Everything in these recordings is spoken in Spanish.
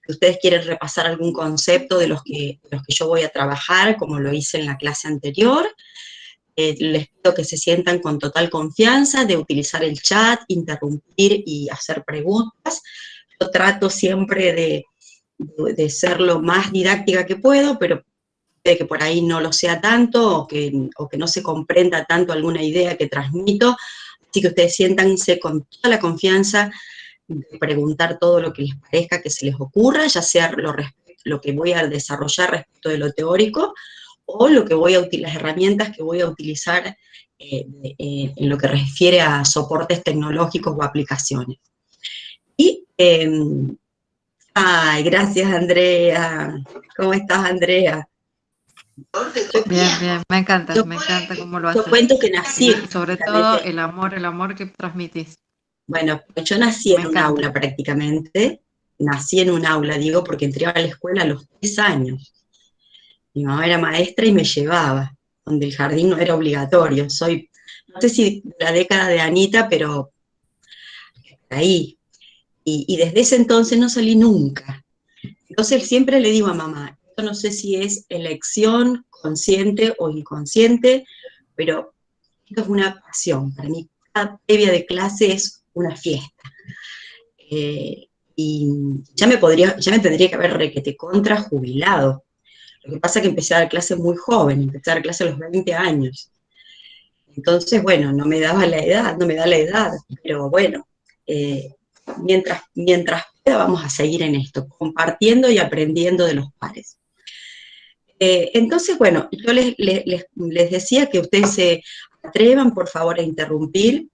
Si ustedes quieren repasar algún concepto de los que yo voy a trabajar, como lo hice en la clase anterior, les pido que se sientan con total confianza de utilizar el chat, interrumpir y hacer preguntas. Yo trato siempre de ser lo más didáctica que puedo, pero puede que por ahí no lo sea tanto o que no se comprenda tanto alguna idea que transmito, así que ustedes siéntanse con toda la confianza de preguntar todo lo que les parezca que se les ocurra, ya sea lo que voy a desarrollar respecto de lo teórico o las herramientas que voy a utilizar en lo que refiere a soportes tecnológicos o aplicaciones. Y, ay, gracias Andrea. ¿Cómo estás, Andrea? Bien, bien, me encanta cómo lo haces. Yo cuento que nací. Sobre todo el amor que transmitís. Bueno, yo nací en un aula prácticamente, nací en un aula, digo, porque entré a la escuela a los 3 años. Mi mamá era maestra y me llevaba, donde el jardín no era obligatorio. Soy, no sé si de la década de Anita, pero ahí. Y desde ese entonces no salí nunca. Entonces siempre le digo a mamá, esto no sé si es elección consciente o inconsciente, pero esto es una pasión. Para mí cada previa de clase es una fiesta. Y ya me tendría que haber requete contra jubilado. Lo que pasa es que empecé a dar clases muy joven, empecé a dar clases a los 20 años. Entonces, bueno, no me daba la edad, no me da la edad, pero bueno, mientras pueda vamos a seguir en esto, compartiendo y aprendiendo de los pares. Entonces, bueno, yo les decía que ustedes se atrevan, por favor, a interrumpir,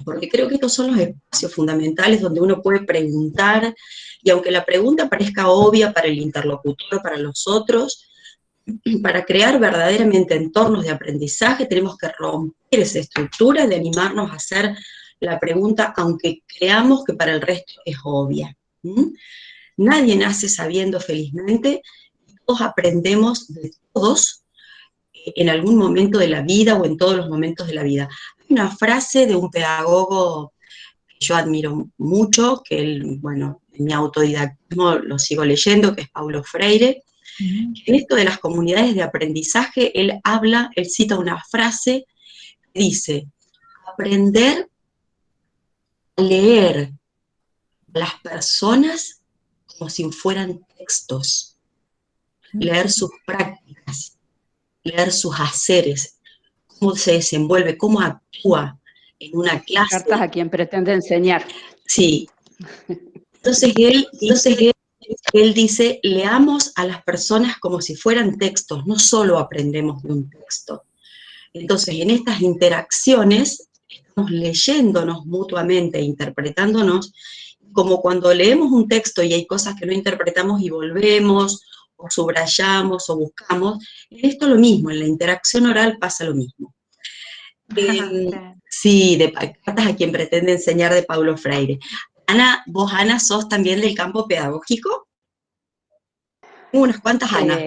porque creo que estos son los espacios fundamentales donde uno puede preguntar, y aunque la pregunta parezca obvia para el interlocutor, para los otros, para crear verdaderamente entornos de aprendizaje tenemos que romper esa estructura de animarnos a hacer la pregunta, aunque creamos que para el resto es obvia. Nadie nace sabiendo felizmente, todos aprendemos de todos en algún momento de la vida o en todos los momentos de la vida. Hay una frase de un pedagogo que yo admiro mucho, que él, bueno, en mi autodidactismo lo sigo leyendo, que es Paulo Freire. En esto de las comunidades de aprendizaje, él cita una frase que dice, aprender a leer a las personas como si fueran textos, leer sus prácticas, leer sus haceres, cómo se desenvuelve, cómo actúa en una clase. Cartas a quien pretende enseñar. Sí. Entonces él dice, leamos a las personas como si fueran textos, no solo aprendemos de un texto. Entonces, en estas interacciones, estamos leyéndonos mutuamente, interpretándonos, como cuando leemos un texto y hay cosas que no interpretamos y volvemos, o subrayamos, o buscamos. En esto lo mismo, en la interacción oral pasa lo mismo. Sí, de Cartas a quien pretende enseñar, de Paulo Freire. Ana, vos, Ana, sos también del campo pedagógico. Tengo unas cuantas, Ana.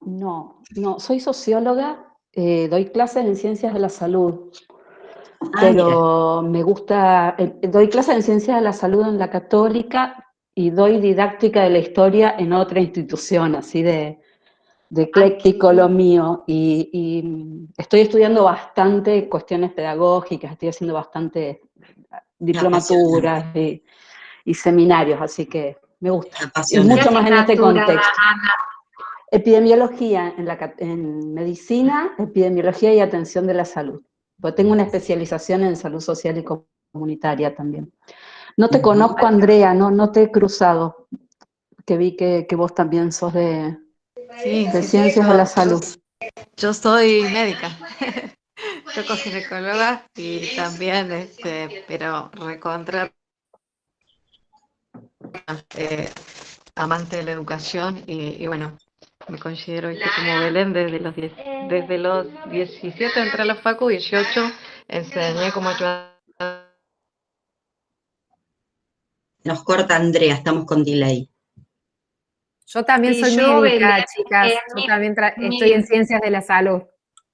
No, soy socióloga, doy clases en ciencias de la salud, pero me gusta, doy clases en ciencias de la salud en la Católica y doy didáctica de la historia en otra institución, así de ecléctico lo mío, y estoy estudiando bastante cuestiones pedagógicas, estoy haciendo bastante diplomaturas y seminarios, así que me gusta, y mucho más en este contexto. Epidemiología en medicina, epidemiología y atención de la salud. Pues tengo una especialización en salud social y comunitaria también. No te conozco, Andrea, no te he cruzado, que vi que vos también sos de ciencias de la salud. Yo soy médica, soy ginecóloga y también, pero recontra amante de la educación y bueno, me considero como Belén desde los 17 entré a la facu, 18 enseñé como ayudante. Nos corta Andrea, estamos con delay. Yo también soy médica, chicas. Yo también estoy en ciencias de la salud.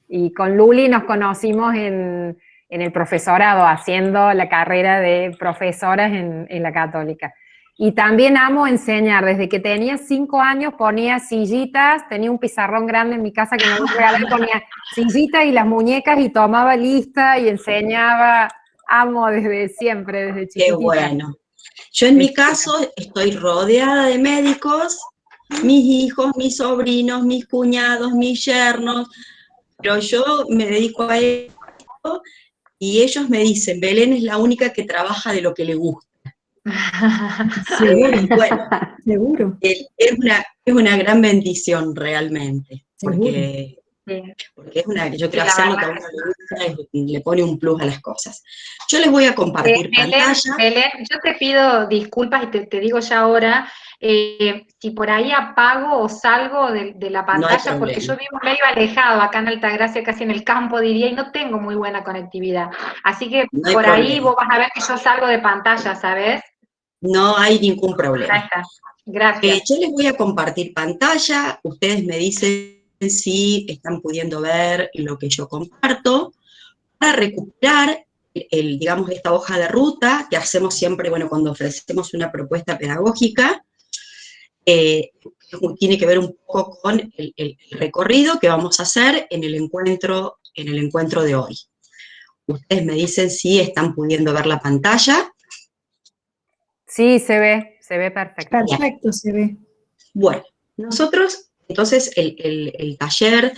Y con Luli nos conocimos en el profesorado, haciendo la carrera de profesoras en la Católica. Y también amo enseñar. Desde que tenía 5 años ponía sillitas, tenía un pizarrón grande en mi casa que me regalé, ponía sillitas y las muñecas y tomaba lista y enseñaba. Amo desde siempre, desde chiquitita. Qué bueno. Yo en mi caso estoy rodeada de médicos, mis hijos, mis sobrinos, mis cuñados, mis yernos, pero yo me dedico a esto y ellos me dicen, Belén es la única que trabaja de lo que le gusta. Bueno, Seguro. Es una gran bendición realmente, Seguro. porque es yo creo hacer lo que a uno le gusta y le pone un plus a las cosas. Yo les voy a compartir pantalla. Belén, yo te pido disculpas y te digo ya ahora, si por ahí apago o salgo de la pantalla, porque yo vivo medio alejado, acá en Altagracia, casi en el campo diría, y no tengo muy buena conectividad. Así que por ahí vos vas a ver que yo salgo de pantalla, ¿sabes? No hay ningún problema. Ya está. Gracias. Yo les voy a compartir pantalla, ustedes me dicen si están pudiendo ver lo que yo comparto, para recuperar, digamos, esta hoja de ruta que hacemos siempre, bueno, cuando ofrecemos una propuesta pedagógica, tiene que ver un poco con el recorrido que vamos a hacer en el encuentro de hoy. Ustedes me dicen si están pudiendo ver la pantalla. Sí, se ve perfecto. Perfecto, se ve. Bueno, nosotros, entonces, el taller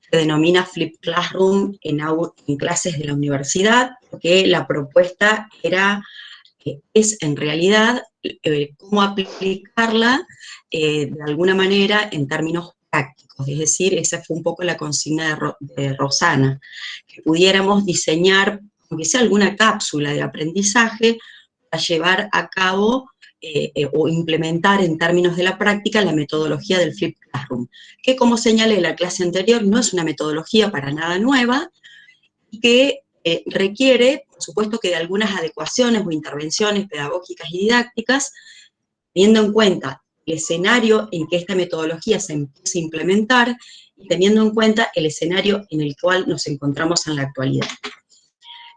se denomina Flip Classroom en clases de la universidad, porque la propuesta es en realidad cómo aplicarla de alguna manera en términos prácticos, es decir, esa fue un poco la consigna de Rosana, que pudiéramos diseñar, aunque sea alguna cápsula de aprendizaje, para llevar a cabo o implementar en términos de la práctica la metodología del Flip Classroom, que como señalé en la clase anterior, no es una metodología para nada nueva, y que requiere, por supuesto, que de algunas adecuaciones o intervenciones pedagógicas y didácticas, teniendo en cuenta el escenario en que esta metodología se empieza a implementar y teniendo en cuenta el escenario en el cual nos encontramos en la actualidad.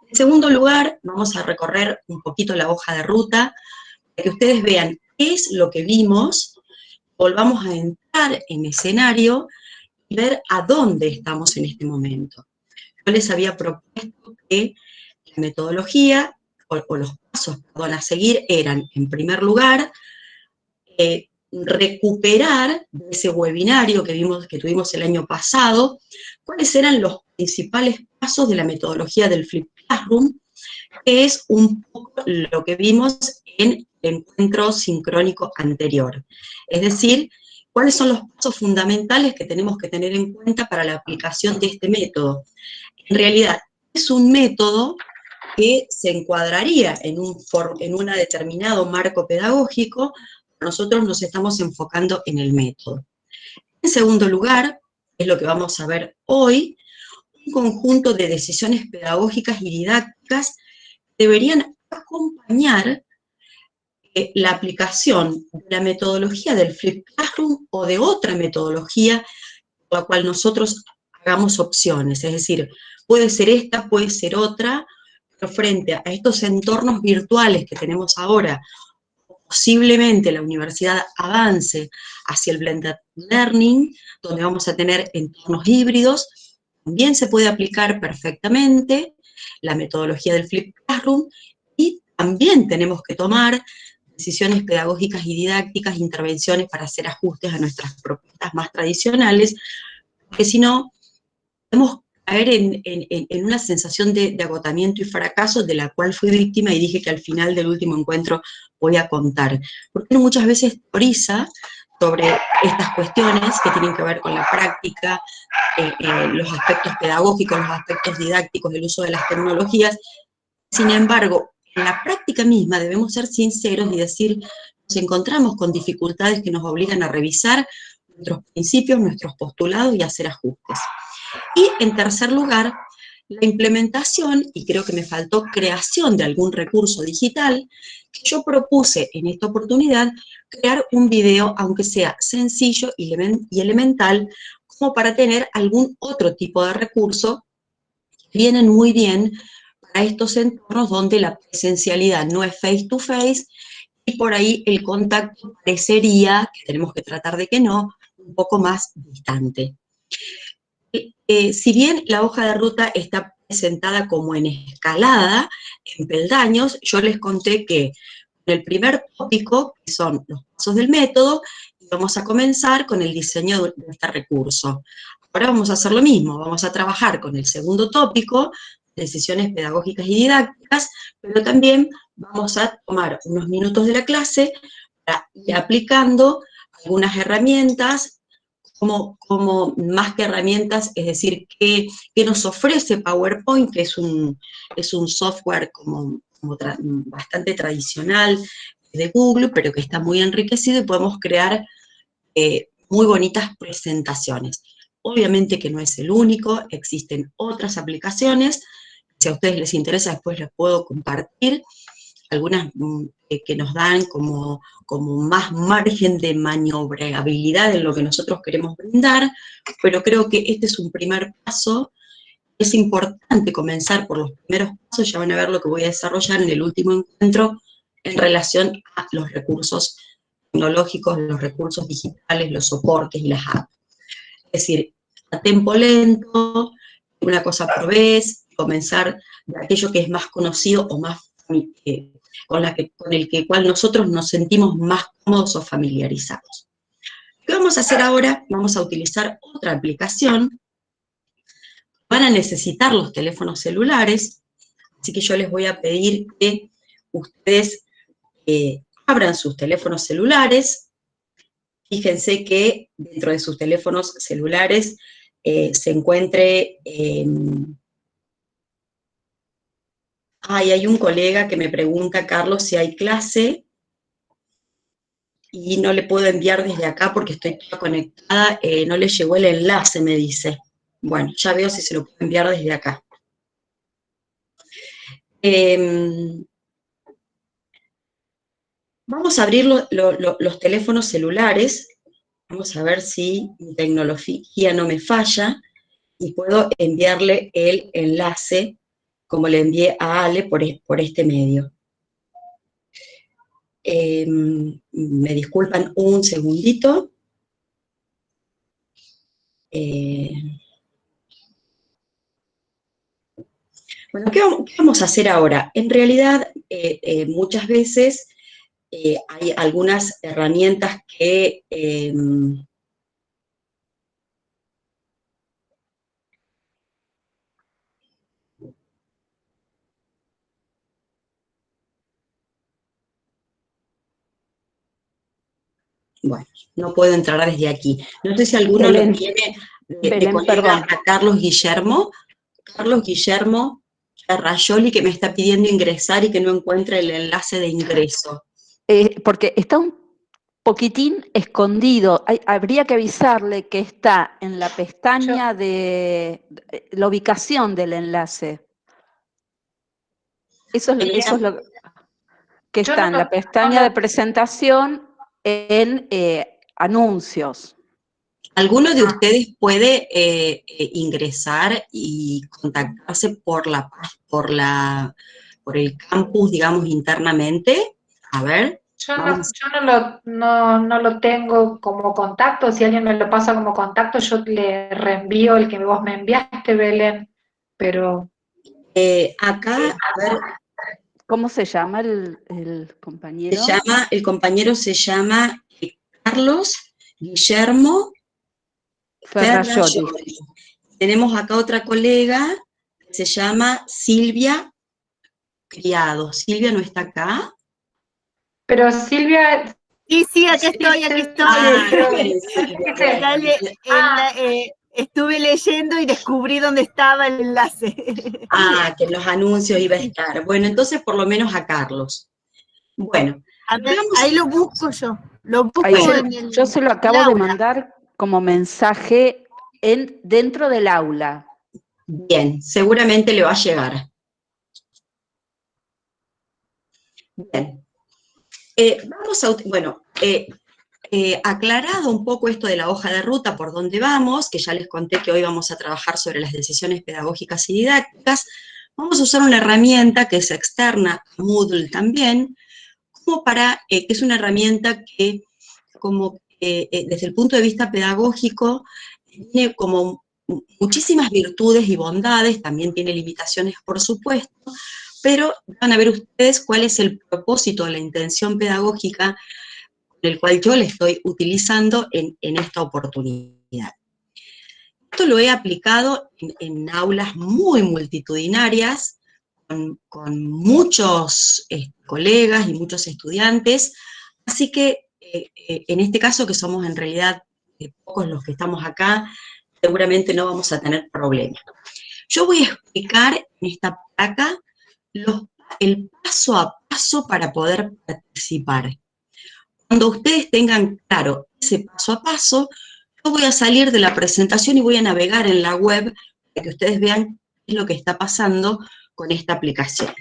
En segundo lugar, vamos a recorrer un poquito la hoja de ruta para que ustedes vean qué es lo que vimos, volvamos a entrar en escenario y ver a dónde estamos en este momento. Yo les había propuesto que la metodología, o los pasos, perdón, a seguir eran, en primer lugar, recuperar de ese webinario que tuvimos el año pasado, cuáles eran los principales pasos de la metodología del Flip Classroom, que es un poco lo que vimos en el encuentro sincrónico anterior. Es decir, cuáles son los pasos fundamentales que tenemos que tener en cuenta para la aplicación de este método. En realidad, es un método que se encuadraría en un determinado marco pedagógico. Nosotros nos estamos enfocando en el método. En segundo lugar, es lo que vamos a ver hoy, un conjunto de decisiones pedagógicas y didácticas deberían acompañar la aplicación de la metodología del Flip Classroom o de otra metodología por la cual nosotros hagamos opciones, es decir, puede ser esta, puede ser otra, pero frente a estos entornos virtuales que tenemos ahora, posiblemente la universidad avance hacia el blended learning, donde vamos a tener entornos híbridos, también se puede aplicar perfectamente la metodología del Flip Classroom y también tenemos que tomar decisiones pedagógicas y didácticas, intervenciones para hacer ajustes a nuestras propuestas más tradicionales, porque si no, podemos caer en una sensación de agotamiento y fracaso de la cual fui víctima y dije que al final del último encuentro voy a contar. Porque uno muchas veces teoriza sobre estas cuestiones que tienen que ver con la práctica, los aspectos pedagógicos, los aspectos didácticos del uso de las tecnologías. Sin embargo, en la práctica misma debemos ser sinceros y decir, nos encontramos con dificultades que nos obligan a revisar nuestros principios, nuestros postulados y hacer ajustes. Y en tercer lugar, la implementación, y creo que me faltó creación de algún recurso digital, que yo propuse en esta oportunidad crear un video, aunque sea sencillo y elemental, como para tener algún otro tipo de recurso que vienen muy bien para estos entornos donde la presencialidad no es face to face, y por ahí el contacto parecería, que tenemos que tratar de que no, un poco más distante. Si bien la hoja de ruta está presentada como en escalada, en peldaños, yo les conté que en el primer tópico, que son los pasos del método, vamos a comenzar con el diseño de este recurso. Ahora vamos a hacer lo mismo, vamos a trabajar con el segundo tópico, decisiones pedagógicas y didácticas, pero también vamos a tomar unos minutos de la clase para ir aplicando algunas herramientas, como más que herramientas, es decir, que nos ofrece PowerPoint, que es un software bastante tradicional de Google, pero que está muy enriquecido y podemos crear muy bonitas presentaciones. Obviamente que no es el único, existen otras aplicaciones, si a ustedes les interesa después les puedo compartir, algunas que nos dan como más margen de maniobrabilidad en lo que nosotros queremos brindar, pero creo que este es un primer paso. Es importante comenzar por los primeros pasos, ya van a ver lo que voy a desarrollar en el último encuentro en relación a los recursos tecnológicos, los recursos digitales, los soportes y las apps. Es decir, a tiempo lento, una cosa por vez, comenzar de aquello que es más conocido o más con el cual nosotros nos sentimos más cómodos o familiarizados. ¿Qué vamos a hacer ahora? Vamos a utilizar otra aplicación. Van a necesitar los teléfonos celulares, así que yo les voy a pedir que ustedes abran sus teléfonos celulares. Fíjense que dentro de sus teléfonos celulares se encuentre... hay un colega que me pregunta, Carlos, si hay clase, y no le puedo enviar desde acá porque estoy toda conectada, no le llegó el enlace, me dice. Bueno, ya veo si se lo puedo enviar desde acá. Vamos a abrir los teléfonos celulares. Vamos a ver si mi tecnología no me falla y puedo enviarle el enlace como le envié a Ale por este medio. Me disculpan un segundito. Bueno, ¿qué vamos a hacer ahora? En realidad, muchas veces hay algunas herramientas que... bueno, no puedo entrar desde aquí. No sé si alguno Belén, lo tiene de Belén, colega perdón. a Carlos Guillermo. Carlos Guillermo Rayoli, que me está pidiendo ingresar y que no encuentra el enlace de ingreso. Porque está un poquitín escondido. Habría que avisarle que está en la pestaña de la ubicación del enlace. Eso es lo que está en la pestaña de presentación en anuncios. ¿Alguno de ustedes puede ingresar y contactarse por el campus, digamos, internamente? A ver. Yo no lo tengo como contacto. Si alguien me lo pasa como contacto, yo le reenvío el que vos me enviaste, Belén. Pero acá, a ver. ¿Cómo se llama el compañero? El compañero se llama Carlos Guillermo Ferrayoli. Tenemos acá otra colega que se llama Silvia Criado. ¿Silvia no está acá? Pero Silvia... Sí, aquí estoy. Estuve leyendo y descubrí dónde estaba el enlace. Que en los anuncios iba a estar. Bueno, entonces por lo menos a Carlos. Bueno. Ahí lo busco yo. Yo se lo acabo de mandar como mensaje dentro del aula. Bien, seguramente le va a llegar. Bien. Aclarado un poco esto de la hoja de ruta, por dónde vamos, que ya les conté que hoy vamos a trabajar sobre las decisiones pedagógicas y didácticas, vamos a usar una herramienta que es externa a Moodle también, como como para, que es una herramienta que, como desde el punto de vista pedagógico, tiene como muchísimas virtudes y bondades, también tiene limitaciones, por supuesto, pero van a ver ustedes cuál es el propósito, la intención pedagógica con el cual yo le estoy utilizando en esta oportunidad. Esto lo he aplicado en aulas muy multitudinarias, con muchos colegas y muchos estudiantes, así que en este caso, que somos en realidad pocos los que estamos acá, seguramente no vamos a tener problemas. Yo voy a explicar en esta placa el paso a paso para poder participar. Cuando ustedes tengan claro ese paso a paso, yo voy a salir de la presentación y voy a navegar en la web para que ustedes vean qué es lo que está pasando con esta aplicación.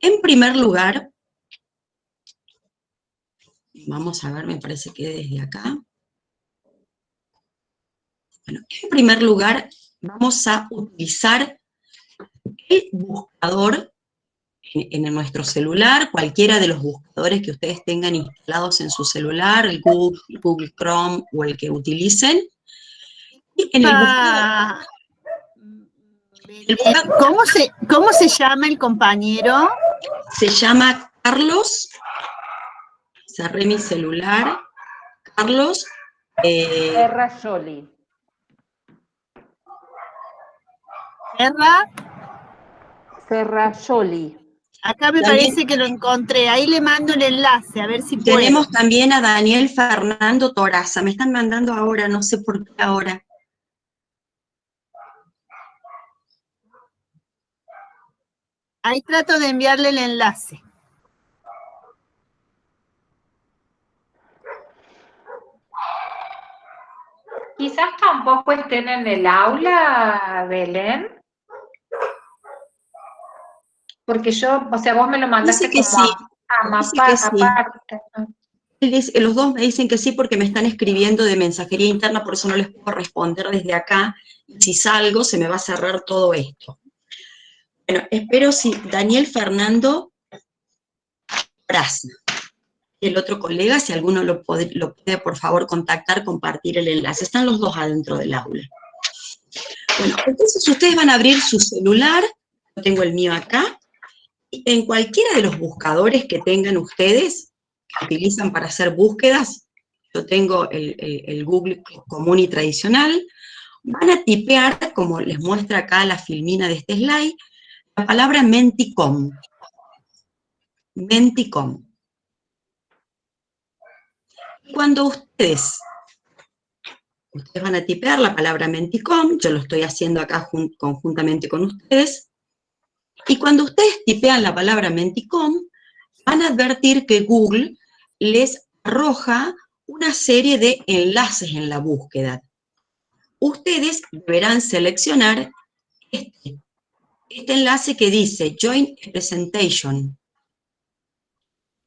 En primer lugar, vamos a ver, me parece que desde acá. Bueno, en primer lugar, vamos a utilizar el buscador en nuestro celular, cualquiera de los buscadores que ustedes tengan instalados en su celular, el Google Chrome o el que utilicen. Y en el buscador, ¿Cómo se llama el compañero? se llama Carlos, cerré mi celular, Carlos Ferrajoli. Ferrajoli. Acá me También parece que lo encontré. Ahí le mando el enlace, a ver si puedo. tenemos también a Daniel Fernando Toraza. Me están mandando ahora, no sé por qué ahora. Ahí trato de enviarle el enlace. Quizás tampoco estén en el aula, Belén. Porque yo, o sea, vos me lo mandaste Dice que como sí. Dice que sí. aparte. Los dos me dicen que sí porque me están escribiendo de mensajería interna, por eso no les puedo responder desde acá. Si salgo, se me va a cerrar todo esto. Bueno, espero si Daniel Fernando Toraza, el otro colega, si alguno lo puede, por favor, contactar, compartir el enlace. Están los dos adentro del aula. Bueno, entonces ustedes van a abrir su celular, yo tengo el mío acá, y en cualquiera de los buscadores que tengan ustedes, que utilizan para hacer búsquedas, yo tengo el Google común y tradicional, van a tipear, como les muestra acá la filmina de este slide, la palabra Menticom. Menticom. Cuando ustedes van a tipear la palabra Menticom, yo lo estoy haciendo acá conjuntamente con ustedes, y cuando ustedes tipean la palabra Menticom, van a advertir que Google les arroja una serie de enlaces en la búsqueda. Ustedes deberán seleccionar este enlace que dice Join a Presentation.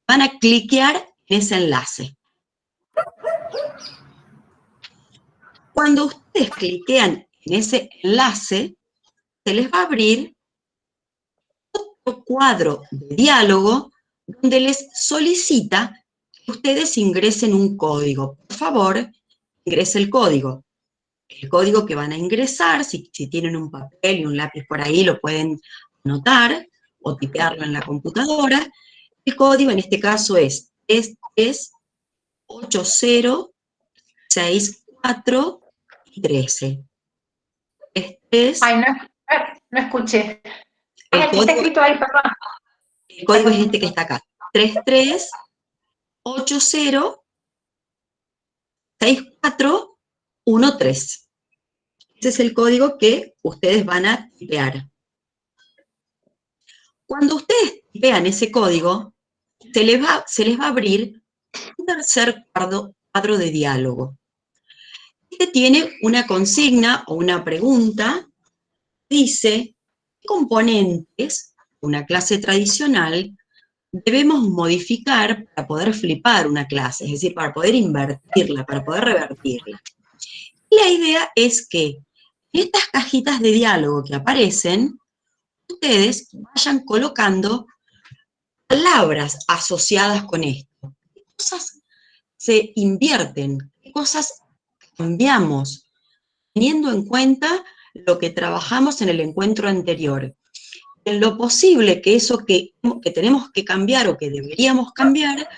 Van a cliquear en ese enlace. Cuando ustedes cliquean en ese enlace, se les va a abrir otro cuadro de diálogo donde les solicita que ustedes ingresen un código. Por favor, ingrese el código. El código que van a ingresar, si tienen un papel y un lápiz por ahí, lo pueden anotar o tipearlo en la computadora. El código en este caso es 33806413. Ay, no escuché. El Ay, está escrito ahí, perdón. El código es este que está acá. 33806413. Ese es el código que ustedes van a tipear. Cuando ustedes tipean ese código, se les va a abrir un tercer cuadro de diálogo. Este tiene una consigna o una pregunta. Dice, ¿qué componentes de una clase tradicional debemos modificar para poder flipar una clase? Es decir, para poder invertirla, para poder revertirla. Y la idea es que en estas cajitas de diálogo que aparecen, ustedes vayan colocando palabras asociadas con esto. ¿Qué cosas se invierten? ¿Qué cosas cambiamos? Teniendo en cuenta lo que trabajamos en el encuentro anterior. En lo posible que eso que tenemos que cambiar o que deberíamos cambiar,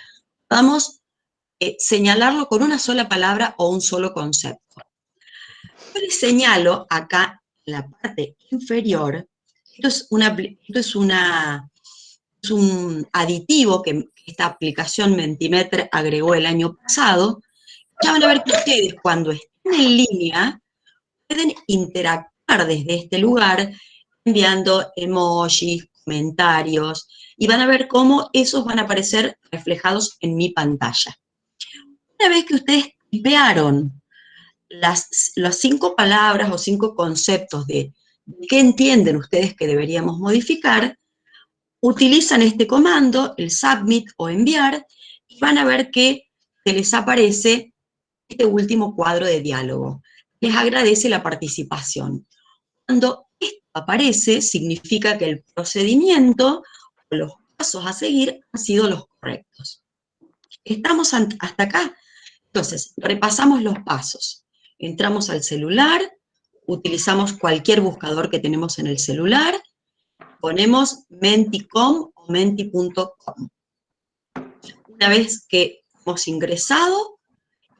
podamos señalarlo con una sola palabra o un solo concepto. Yo les señalo acá en la parte inferior, esto es un aditivo que esta aplicación Mentimeter agregó el año pasado. Ya van a ver que ustedes cuando estén en línea pueden interactuar desde este lugar enviando emojis, comentarios, y van a ver cómo esos van a aparecer reflejados en mi pantalla. Una vez que ustedes tipearon las 5 palabras o 5 conceptos de qué entienden ustedes que deberíamos modificar, utilizan este comando, el submit o enviar, y van a ver que se les aparece este último cuadro de diálogo. Les agradece la participación. Cuando esto aparece, significa que el procedimiento o los pasos a seguir han sido los correctos. ¿Estamos hasta acá? Entonces, repasamos los pasos. Entramos al celular, utilizamos cualquier buscador que tenemos en el celular, ponemos Menti.com o Menti.com. Una vez que hemos ingresado,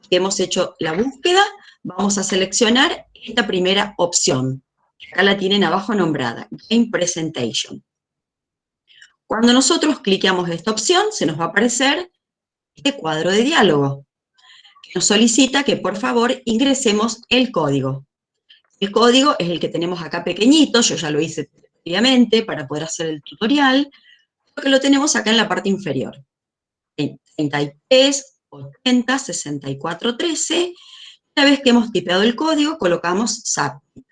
que hemos hecho la búsqueda, vamos a seleccionar esta primera opción. Acá la tienen abajo nombrada, Game Presentation. Cuando nosotros cliqueamos esta opción, se nos va a aparecer este cuadro de diálogo, que nos solicita que por favor ingresemos el código. El código es el que tenemos acá pequeñito, yo ya lo hice previamente para poder hacer el tutorial, porque lo tenemos acá en la parte inferior. 33, 80, 64, 13. Una vez que hemos tipeado el código, colocamos Submit.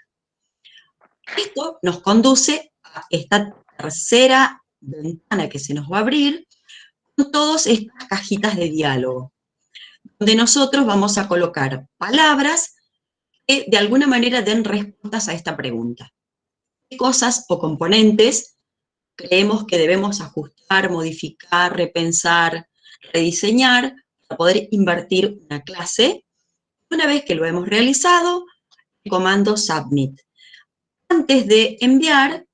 Esto nos conduce a esta tercera ventana que se nos va a abrir con todas estas cajitas de diálogo, donde nosotros vamos a colocar palabras que de alguna manera den respuestas a esta pregunta. ¿Qué cosas o componentes creemos que debemos ajustar, modificar, repensar, rediseñar para poder invertir una clase? Una vez que lo hemos realizado, el comando Submit. Antes de enviar,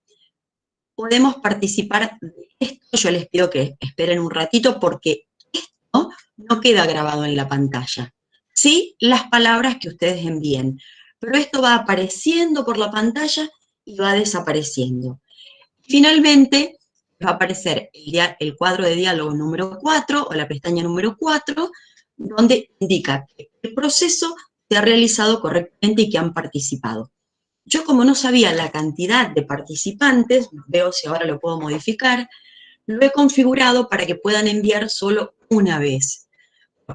podemos participar de esto. Yo les pido que esperen un ratito porque esto no queda grabado en la pantalla. Sí, las palabras que ustedes envíen, pero esto va apareciendo por la pantalla y va desapareciendo. Finalmente, va a aparecer el cuadro de diálogo número 4 o la pestaña número 4, donde indica que el proceso se ha realizado correctamente y que han participado. Yo, como no sabía la cantidad de participantes, veo si ahora lo puedo modificar, lo he configurado para que puedan enviar solo una vez.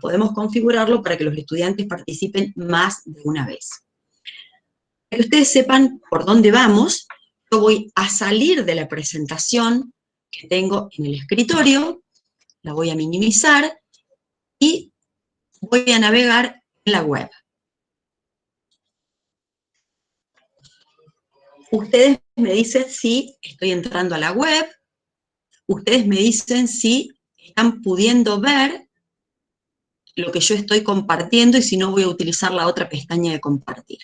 Podemos configurarlo para que los estudiantes participen más de una vez. Para que ustedes sepan por dónde vamos, yo voy a salir de la presentación que tengo en el escritorio, la voy a minimizar y voy a navegar en la web. Ustedes me dicen si estoy entrando a la web, ustedes me dicen si están pudiendo ver lo que yo estoy compartiendo y si no voy a utilizar la otra pestaña de compartir.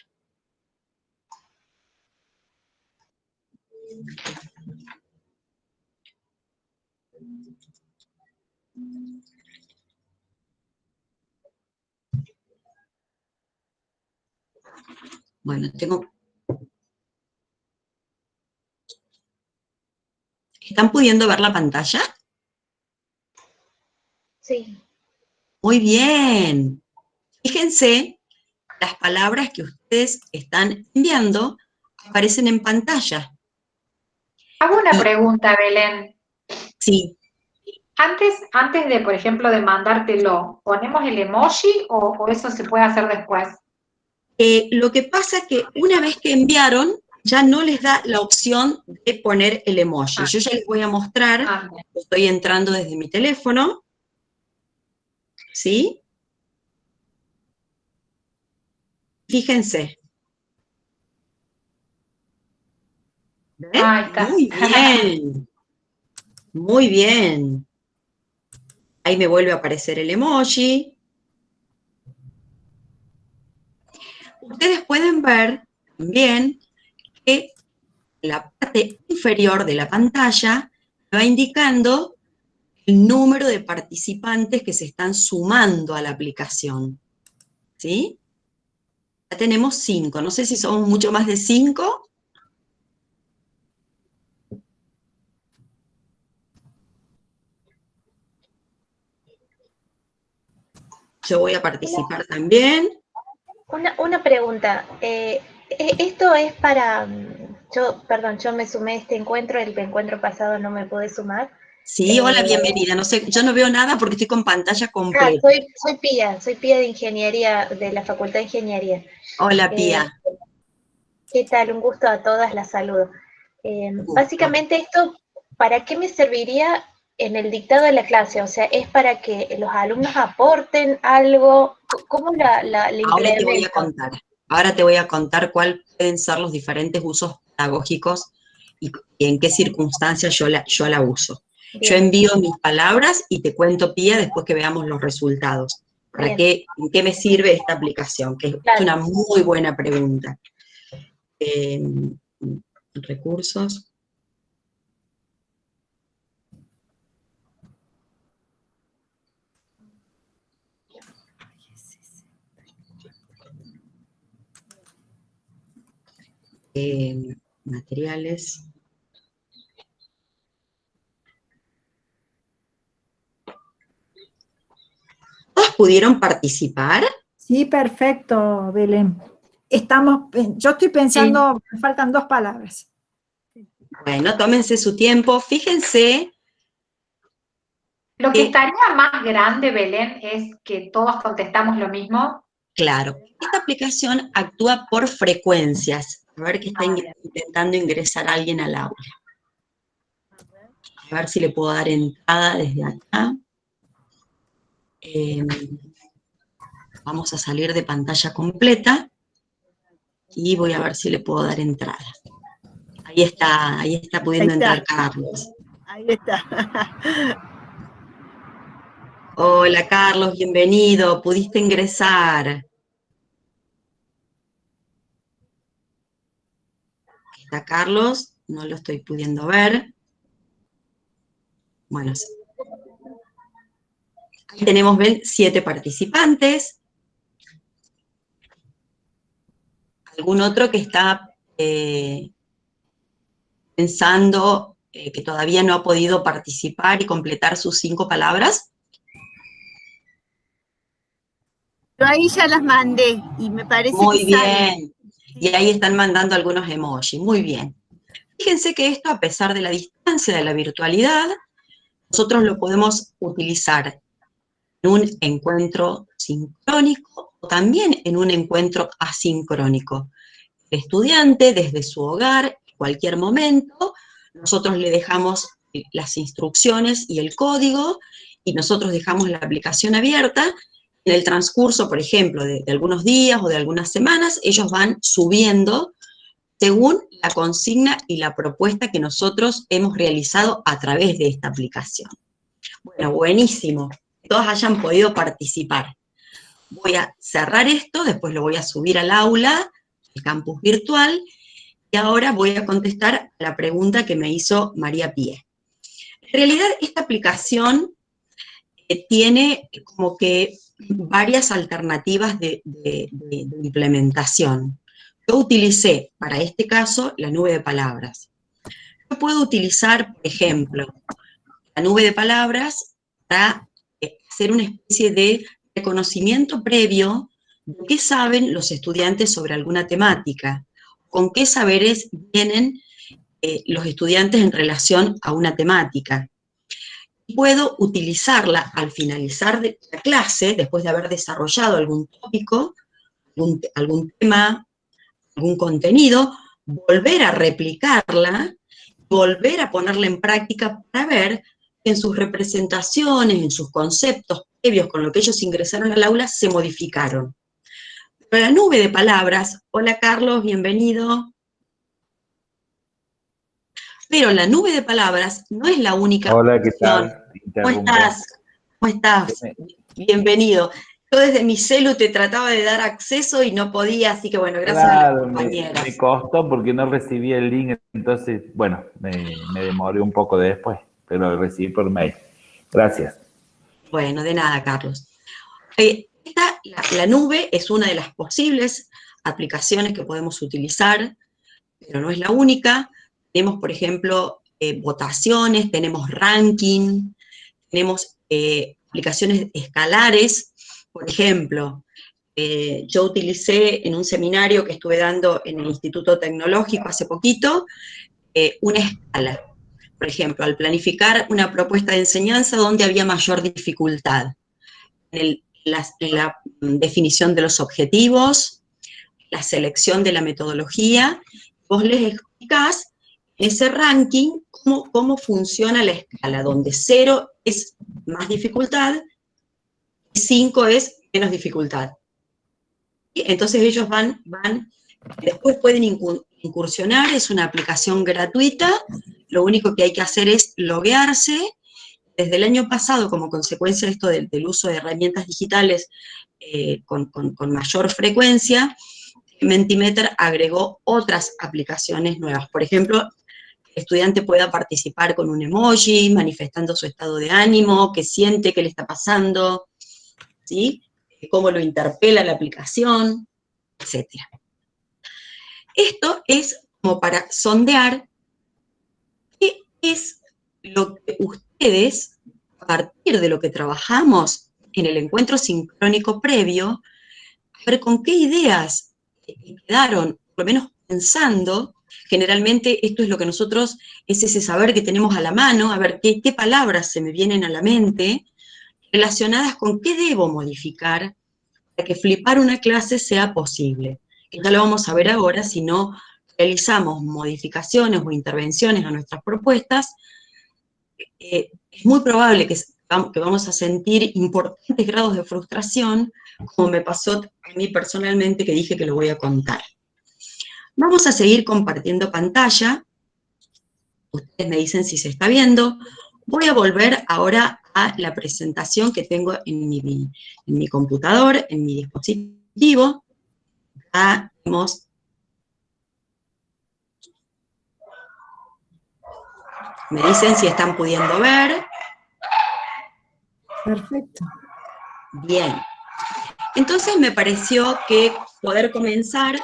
Bueno, ¿Están pudiendo ver la pantalla? Sí. Muy bien. Fíjense, las palabras que ustedes están enviando aparecen en pantalla. Hago una pregunta, Belén. Sí. Antes de, por ejemplo, de mandártelo, ¿ponemos el emoji o eso se puede hacer después? Lo que pasa es que una vez que enviaron, ya no les da la opción de poner el emoji. Yo ya les voy a mostrar, estoy entrando desde mi teléfono, ¿sí? Fíjense. ¿Ven? Ahí está. Muy bien. Muy bien. Ahí me vuelve a aparecer el emoji. Ustedes pueden ver también que la parte inferior de la pantalla va indicando el número de participantes que se están sumando a la aplicación. ¿Sí? Ya tenemos 5. No sé si somos mucho más de 5. Yo voy a participar también. Una pregunta. Esto es para, perdón, yo me sumé a este encuentro, el encuentro pasado no me pude sumar. Sí, hola, bienvenida. No sé, yo no veo nada porque estoy con pantalla completa. Soy Pía de Ingeniería, de la Facultad de Ingeniería. Hola, Pía. ¿Qué tal? Un gusto a todas, las saludo. Básicamente esto, ¿para qué me serviría en el dictado de la clase? O sea, ¿es para que los alumnos aporten algo? ¿Cómo la Ahora te voy a implemento? contar. Ahora te voy a contar cuáles pueden ser los diferentes usos pedagógicos y en qué circunstancias yo la uso. Bien. Yo envío mis palabras y te cuento, Pía, después que veamos los resultados. ¿En qué me sirve esta aplicación? Que es una muy buena pregunta. Recursos. Materiales. ¿Todos pudieron participar? Sí, perfecto, Belén. Yo estoy pensando, me faltan 2 palabras. Bueno, tómense su tiempo, fíjense. Lo que estaría más grande, Belén, es que todos contestamos lo mismo. Claro, esta aplicación actúa por frecuencias. A ver que está intentando ingresar alguien al aula. A ver si le puedo dar entrada desde acá. Vamos a salir de pantalla completa y voy a ver si le puedo dar entrada. Ahí está pudiendo entrar Carlos. Ahí está. Hola Carlos, bienvenido, pudiste ingresar. Está Carlos, no lo estoy pudiendo ver. Bueno, ahí tenemos, ven, 7 participantes. ¿Algún otro que está pensando que todavía no ha podido participar y completar sus 5 palabras? Yo ahí ya las mandé y me parece muy que salen. Bien. Y ahí están mandando algunos emojis. Muy bien. Fíjense que esto, a pesar de la distancia, de la virtualidad, nosotros lo podemos utilizar en un encuentro sincrónico o también en un encuentro asincrónico. El estudiante, desde su hogar, en cualquier momento, nosotros le dejamos las instrucciones y el código, y nosotros dejamos la aplicación abierta. En el transcurso, por ejemplo, de algunos días o de algunas semanas, ellos van subiendo según la consigna y la propuesta que nosotros hemos realizado a través de esta aplicación. Bueno, buenísimo, que todos hayan podido participar. Voy a cerrar esto, después lo voy a subir al aula, el campus virtual, y ahora voy a contestar a la pregunta que me hizo María Pía. En realidad, esta aplicación tiene como que varias alternativas de implementación. Yo utilicé, para este caso, la nube de palabras. Yo puedo utilizar, por ejemplo, la nube de palabras para hacer una especie de reconocimiento previo de qué saben los estudiantes sobre alguna temática, con qué saberes vienen los estudiantes en relación a una temática. Puedo utilizarla al finalizar de la clase, después de haber desarrollado algún tópico, algún tema, algún contenido, volver a replicarla, volver a ponerla en práctica para ver que en sus representaciones, en sus conceptos previos con lo que ellos ingresaron al aula, se modificaron. Pero la nube de palabras, hola Carlos, bienvenido. Pero la nube de palabras no es la única Hola, ¿qué opción. tal? ¿Cómo estás? ¿Cómo estás? Bienvenido. Yo desde mi celu te trataba de dar acceso y no podía, así que bueno, gracias a las Claro, compañeras. me costó porque no recibí el link, entonces, bueno, me demoré un poco después, pero lo recibí por mail. Gracias. Bueno, de nada, Carlos. La nube es una de las posibles aplicaciones que podemos utilizar, pero no es la única. Tenemos, por ejemplo, votaciones, tenemos ranking, tenemos aplicaciones escalares. Por ejemplo, yo utilicé en un seminario que estuve dando en el Instituto Tecnológico hace poquito, una escala. Por ejemplo, al planificar una propuesta de enseñanza, ¿dónde había mayor dificultad? En la definición de los objetivos, la selección de la metodología. Vos les explicás en ese ranking cómo funciona la escala, donde 0 es más dificultad y 5 es menos dificultad. Y entonces ellos después pueden incursionar, es una aplicación gratuita, lo único que hay que hacer es loguearse. Desde el año pasado, como consecuencia de esto del uso de herramientas digitales con mayor frecuencia, Mentimeter agregó otras aplicaciones nuevas. Por ejemplo, el estudiante pueda participar con un emoji, manifestando su estado de ánimo, qué siente, qué le está pasando, ¿sí? Cómo lo interpela la aplicación, etc. Esto es como para sondear qué es lo que ustedes, a partir de lo que trabajamos en el encuentro sincrónico previo, a ver con qué ideas quedaron, por lo menos pensando. Generalmente esto es lo que nosotros, es ese saber que tenemos a la mano, a ver qué palabras se me vienen a la mente, relacionadas con qué debo modificar para que flipar una clase sea posible. Que ya lo vamos a ver ahora, si no realizamos modificaciones o intervenciones a nuestras propuestas, es muy probable que vamos a sentir importantes grados de frustración, como me pasó a mí personalmente, que dije que lo voy a contar. Vamos a seguir compartiendo pantalla. Ustedes me dicen si se está viendo. Voy a volver ahora a la presentación que tengo en mi computador, en mi dispositivo. Acá vemos. Me dicen si están pudiendo ver. Perfecto. Bien. Entonces me pareció que poder comenzar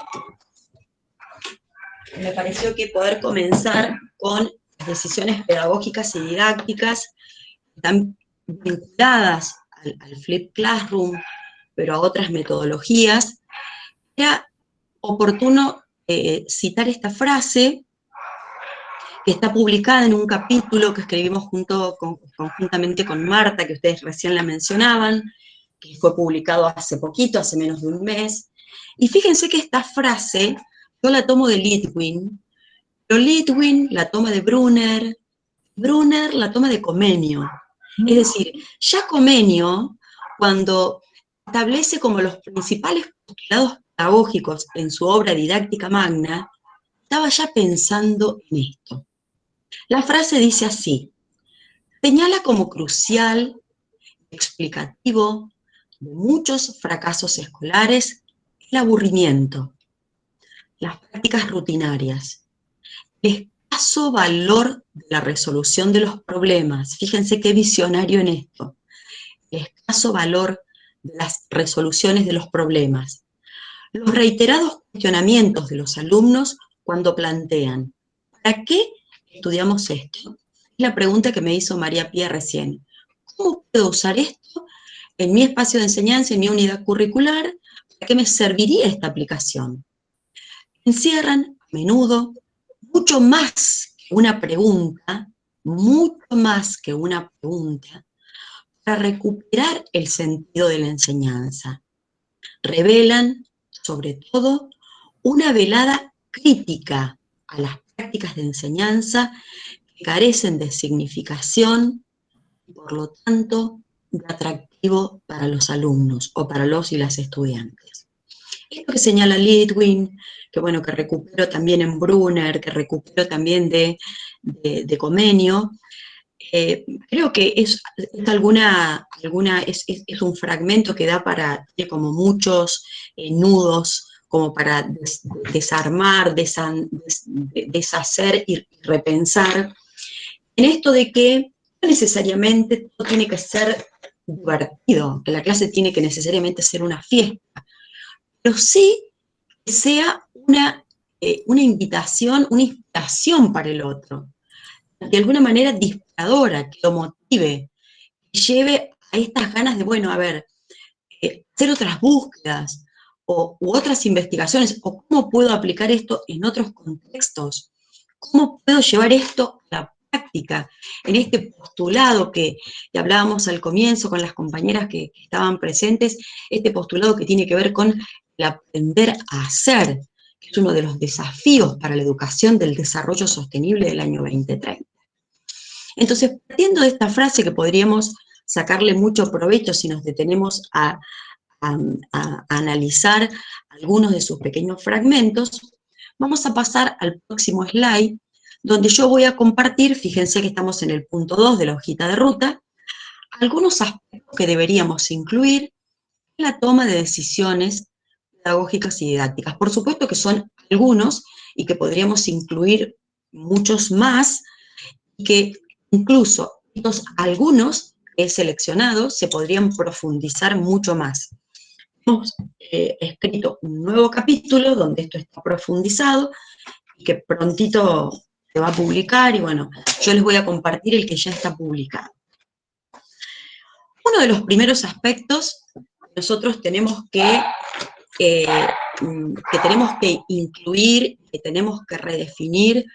con las decisiones pedagógicas y didácticas están vinculadas al Flipped Classroom, pero a otras metodologías. Era oportuno citar esta frase que está publicada en un capítulo que escribimos conjuntamente con Marta, que ustedes recién la mencionaban, que fue publicado hace poquito, hace menos de un mes. Y fíjense que esta frase yo la tomo de Litwin, pero Litwin la toma de Brunner, Brunner la toma de Comenio. Es decir, ya Comenio, cuando establece como los principales postulados pedagógicos en su obra Didáctica Magna, estaba ya pensando en esto. La frase dice así: señala como crucial, explicativo de muchos fracasos escolares el aburrimiento, las prácticas rutinarias, el escaso valor de la resolución de los problemas. Fíjense qué visionario en esto. El escaso valor de las resoluciones de los problemas. Los reiterados cuestionamientos de los alumnos cuando plantean: ¿para qué estudiamos esto? Es la pregunta que me hizo María Pía recién. ¿Cómo puedo usar esto en mi espacio de enseñanza, en mi unidad curricular? ¿Para qué me serviría esta aplicación? Encierran a menudo mucho más que una pregunta, para recuperar el sentido de la enseñanza. Revelan, sobre todo, una velada crítica a las prácticas de enseñanza que carecen de significación y, por lo tanto, de atractivo para los alumnos o para los y las estudiantes. Esto que señala Litwin, que bueno, que recupero también en Brunner, que recupero también de Comenio, creo que es un fragmento que da para, tiene como muchos nudos, como para desarmar, deshacer y repensar, en esto de que no necesariamente todo tiene que ser divertido, que la clase tiene que necesariamente ser una fiesta, pero sí que sea una invitación, una inspiración para el otro, de alguna manera disparadora, que lo motive, que lleve a estas ganas de, bueno, a ver, hacer otras búsquedas u otras investigaciones, o cómo puedo aplicar esto en otros contextos, cómo puedo llevar esto a la práctica, en este postulado que hablábamos al comienzo con las compañeras que estaban presentes, este postulado que tiene que ver con el aprender a hacer, que es uno de los desafíos para la educación del desarrollo sostenible del año 2030. Entonces, partiendo de esta frase que podríamos sacarle mucho provecho si nos detenemos a analizar algunos de sus pequeños fragmentos, vamos a pasar al próximo slide, donde yo voy a compartir, fíjense que estamos en el punto 2 de la hojita de ruta, algunos aspectos que deberíamos incluir en la toma de decisiones pedagógicas y didácticas. Por supuesto que son algunos y que podríamos incluir muchos más, y que incluso estos algunos que he seleccionado se podrían profundizar mucho más. Hemos escrito un nuevo capítulo donde esto está profundizado y que prontito se va a publicar, y bueno, yo les voy a compartir el que ya está publicado. Uno de los primeros aspectos que nosotros tenemos que incluir, que tenemos que redefinir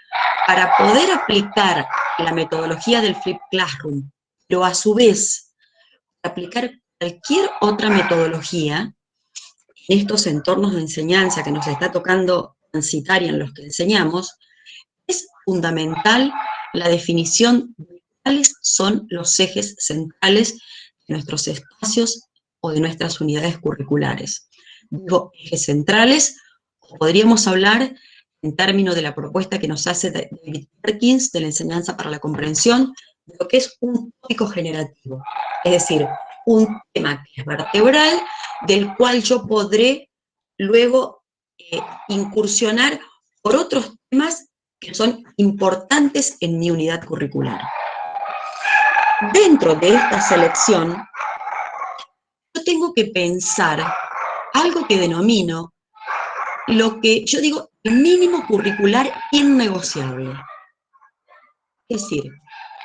para poder aplicar la metodología del Flipped Classroom, pero a su vez aplicar cualquier otra metodología en estos entornos de enseñanza que nos está tocando transitar y en los que enseñamos, es fundamental la definición de cuáles son los ejes centrales de nuestros espacios o de nuestras unidades curriculares. Digo, ejes centrales, o podríamos hablar en términos de la propuesta que nos hace David Perkins de la enseñanza para la comprensión, de lo que es un tópico generativo, es decir, un tema que es vertebral, del cual yo podré luego incursionar por otros temas que son importantes en mi unidad curricular. Dentro de esta selección, yo tengo que pensar algo que denomino lo que yo digo el mínimo curricular innegociable. Es decir,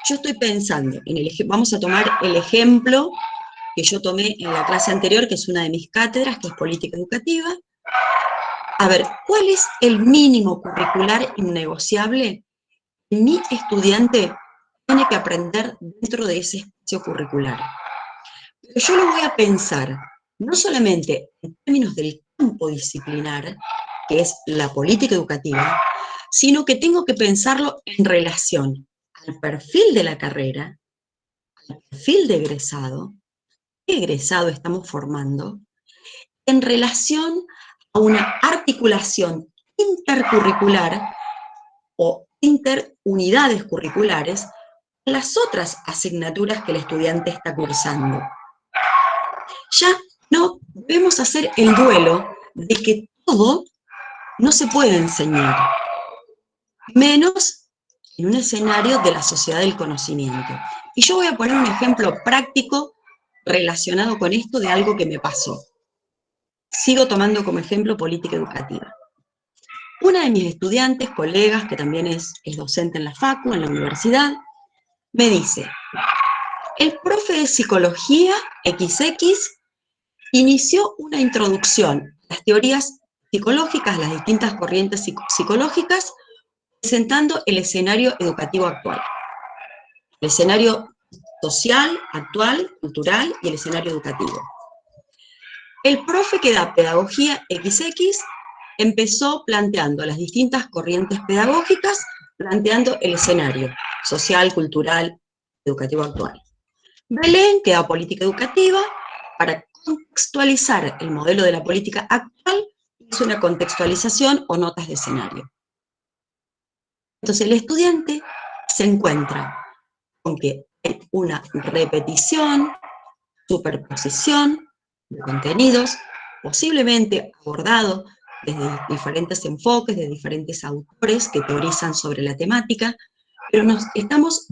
yo estoy pensando en vamos a tomar el ejemplo que yo tomé en la clase anterior, que es una de mis cátedras, que es política educativa. A ver, ¿cuál es el mínimo curricular innegociable que mi estudiante tiene que aprender dentro de ese espacio curricular? Pero yo lo voy a pensar no solamente en términos del campo disciplinar, que es la política educativa, sino que tengo que pensarlo en relación al perfil de la carrera, al perfil de egresado, qué egresado estamos formando, en relación a una articulación intercurricular o interunidades curriculares con las otras asignaturas que el estudiante está cursando. Ya no debemos hacer el duelo de que todo no se puede enseñar, menos en un escenario de la sociedad del conocimiento. Y yo voy a poner un ejemplo práctico relacionado con esto de algo que me pasó. Sigo tomando como ejemplo política educativa. Una de mis estudiantes, colegas, que también es docente en la facu, en la universidad, me dice, el profe de psicología XX inició una introducción a las teorías psicológicas, las distintas corrientes psicológicas, presentando el escenario educativo actual. El escenario social, actual, cultural y el escenario educativo. El profe que da pedagogía XX empezó planteando las distintas corrientes pedagógicas, planteando el escenario social, cultural, educativo actual. Belén, que da política educativa, para contextualizar el modelo de la política actual, es una contextualización o notas de escenario. Entonces el estudiante se encuentra con que hay una repetición, superposición de contenidos, posiblemente abordado desde diferentes enfoques, de diferentes autores que teorizan sobre la temática, pero nos estamos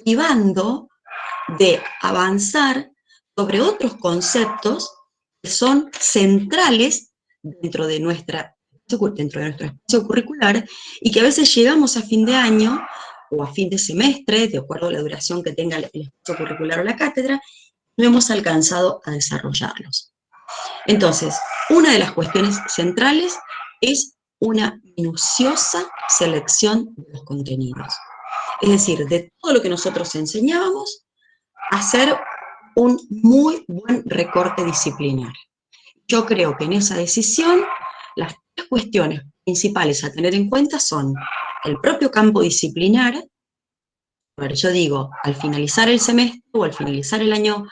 privando de avanzar sobre otros conceptos que son centrales dentro de nuestro espacio curricular y que a veces llegamos a fin de año o a fin de semestre, de acuerdo a la duración que tenga el espacio curricular o la cátedra, no hemos alcanzado a desarrollarlos. Entonces, una de las cuestiones centrales es una minuciosa selección de los contenidos. Es decir, de todo lo que nosotros enseñábamos, hacer un muy buen recorte disciplinar. Yo creo que en esa decisión, las tres cuestiones principales a tener en cuenta son el propio campo disciplinar. A ver, yo digo, al finalizar el semestre o al finalizar el año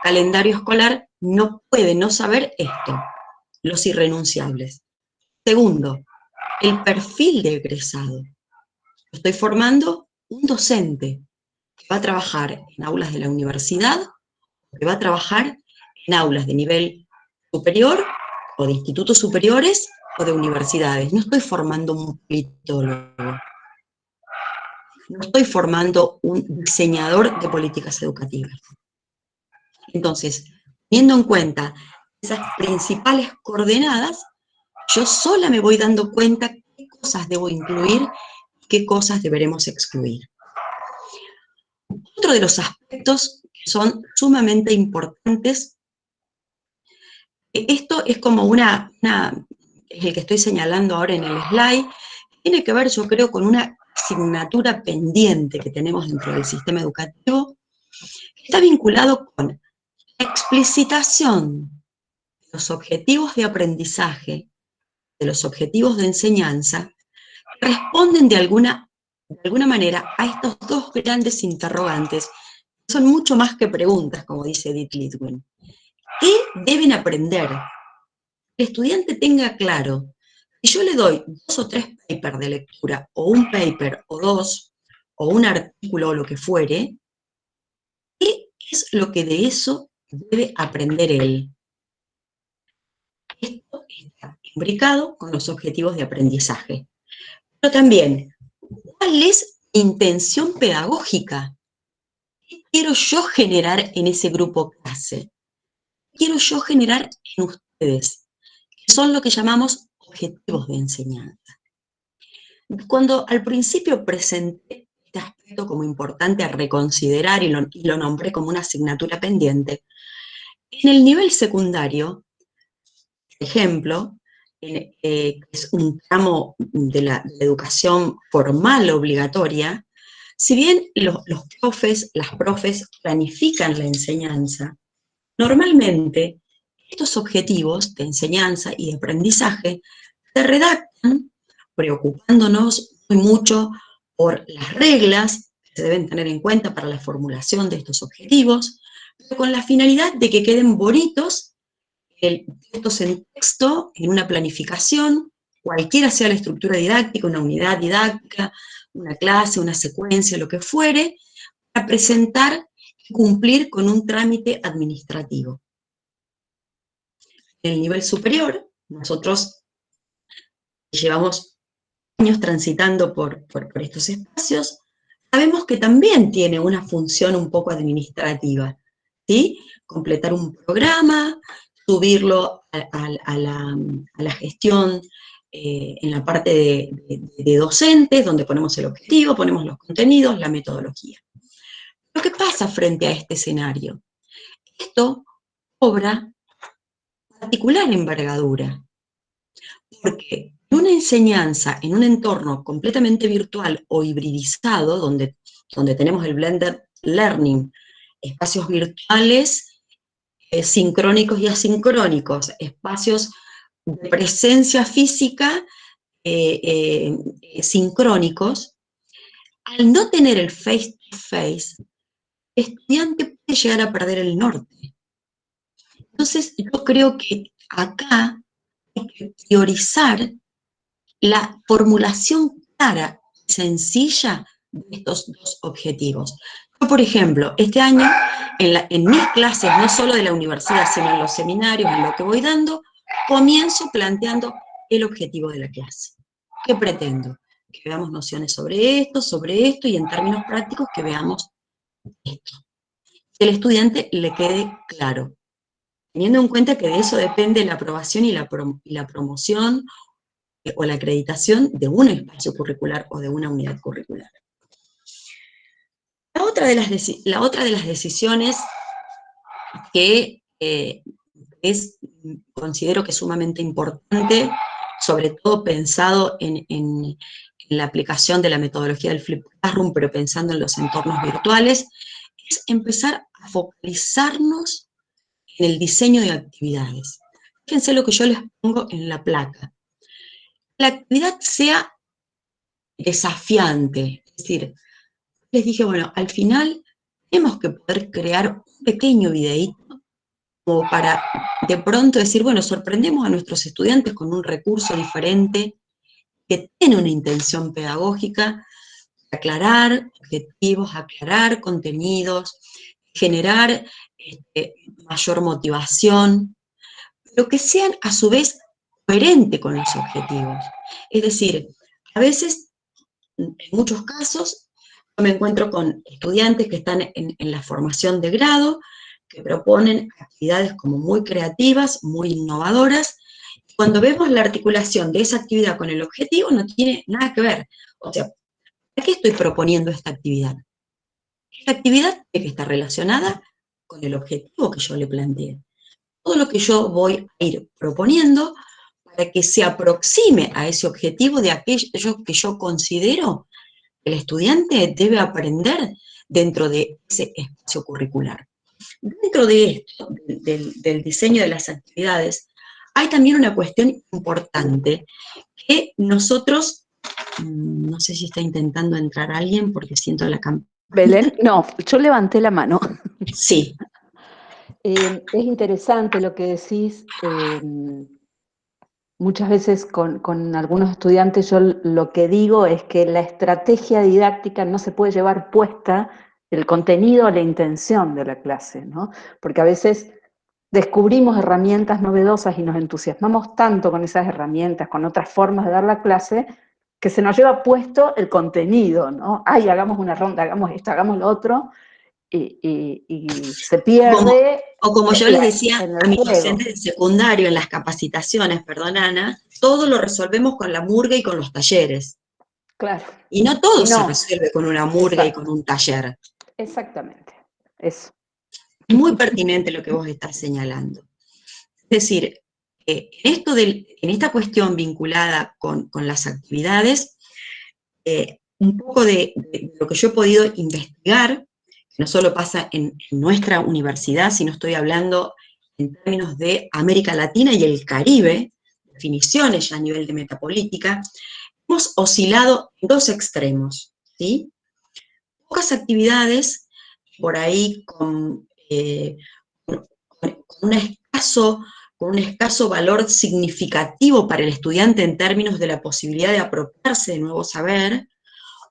calendario escolar, no puede no saber esto, los irrenunciables. Segundo, el perfil de egresado. Estoy formando un docente que va a trabajar en aulas de la universidad, que va a trabajar en aulas de nivel superior, o de institutos superiores, o de universidades. No estoy formando un politólogo. No estoy formando un diseñador de políticas educativas. Entonces, teniendo en cuenta esas principales coordenadas, yo sola me voy dando cuenta qué cosas debo incluir y qué cosas deberemos excluir. Otro de los aspectos que son sumamente importantes, esto es como es el que estoy señalando ahora en el slide, tiene que ver, yo creo, con una asignatura pendiente que tenemos dentro del sistema educativo, que está vinculado con la explicitación de los objetivos de aprendizaje, de los objetivos de enseñanza, que responden de alguna manera a estos dos grandes interrogantes, que son mucho más que preguntas, como dice Edith Litwin. ¿Qué deben aprender? Que el estudiante tenga claro, si yo le doy 2 o 3 papers de lectura, o un paper, o 2, o un artículo, o lo que fuere, ¿qué es lo que de eso debe aprender él? Esto está imbricado con los objetivos de aprendizaje. Pero también, ¿cuál es mi intención pedagógica? ¿Qué quiero yo generar en ese grupo clase? ¿Qué quiero yo generar en ustedes? Que son lo que llamamos objetivos de enseñanza. Cuando al principio presenté este aspecto como importante a reconsiderar y lo nombré como una asignatura pendiente, en el nivel secundario, por ejemplo, es un tramo de la educación formal obligatoria, si bien los profes, las profes planifican la enseñanza, normalmente estos objetivos de enseñanza y de aprendizaje se redactan preocupándonos muy mucho por las reglas que se deben tener en cuenta para la formulación de estos objetivos, pero con la finalidad de que queden bonitos puestos en texto, en una planificación, cualquiera sea la estructura didáctica, una unidad didáctica, una clase, una secuencia, lo que fuere, para presentar y cumplir con un trámite administrativo. En el nivel superior, nosotros llevamos años transitando por estos espacios, sabemos que también tiene una función un poco administrativa, ¿sí? Completar un programa, subirlo a la gestión en la parte de docentes, donde ponemos el objetivo, ponemos los contenidos, la metodología. Pero ¿qué pasa frente a este escenario? Esto cobra particular envergadura, porque en una enseñanza, en un entorno completamente virtual o hibridizado, donde tenemos el blended learning, espacios virtuales, sincrónicos y asincrónicos, espacios de presencia física sincrónicos, al no tener el face-to-face, el estudiante puede llegar a perder el norte. Entonces, yo creo que acá hay que priorizar la formulación clara, sencilla de estos dos objetivos. Yo, por ejemplo, este año, en mis clases, no solo de la universidad, sino en los seminarios, en lo que voy dando, comienzo planteando el objetivo de la clase. ¿Qué pretendo? Que veamos nociones sobre esto, y en términos prácticos que veamos esto. Que el estudiante le quede claro, teniendo en cuenta que de eso depende la aprobación y la promoción o la acreditación de un espacio curricular o de una unidad curricular. La otra de las decisiones que considero que es sumamente importante, sobre todo pensado en la aplicación de la metodología del Flipped Classroom, pero pensando en los entornos virtuales, es empezar a focalizarnos en el diseño de actividades. Fíjense lo que yo les pongo en la placa. La actividad sea desafiante, es decir, les dije, bueno, al final tenemos que poder crear un pequeño videíto como para de pronto decir, bueno, sorprendemos a nuestros estudiantes con un recurso diferente que tiene una intención pedagógica, aclarar objetivos, aclarar contenidos, generar mayor motivación, pero que sean a su vez coherentes con los objetivos. Es decir, a veces, en muchos casos, yo me encuentro con estudiantes que están en la formación de grado, que proponen actividades como muy creativas, muy innovadoras. Cuando vemos la articulación de esa actividad con el objetivo, no tiene nada que ver. O sea, ¿para qué estoy proponiendo esta actividad? Esta actividad tiene que estar relacionada con el objetivo que yo le planteé. Todo lo que yo voy a ir proponiendo para que se aproxime a ese objetivo de aquello que yo considero que el estudiante debe aprender dentro de ese espacio curricular. Dentro de esto, del diseño de las actividades, hay también una cuestión importante que nosotros, no sé si está intentando entrar alguien porque siento la campana. Belén, no, yo levanté la mano. Sí. Es interesante lo que decís. Muchas veces con algunos estudiantes yo lo que digo es que la estrategia didáctica no se puede llevar puesta el contenido o la intención de la clase, ¿no? Porque a veces descubrimos herramientas novedosas y nos entusiasmamos tanto con esas herramientas, con otras formas de dar la clase, que se nos lleva puesto el contenido, ¿no? Ay, hagamos una ronda, hagamos esto, hagamos lo otro, y se pierde. Como yo les decía a mis docentes de secundario en las capacitaciones, perdón Ana, todo lo resolvemos con la murga y con los talleres. Claro. Y no todo se resuelve con una murga y con un taller. Exactamente, eso. Muy pertinente lo que vos estás señalando. Es decir, en esta cuestión vinculada con las actividades, un poco de lo que yo he podido investigar, que no solo pasa en nuestra universidad, sino estoy hablando en términos de América Latina y el Caribe, definiciones ya a nivel de metapolítica, hemos oscilado en dos extremos, ¿sí? Pocas actividades, por ahí con un escaso valor significativo para el estudiante en términos de la posibilidad de apropiarse de nuevo saber,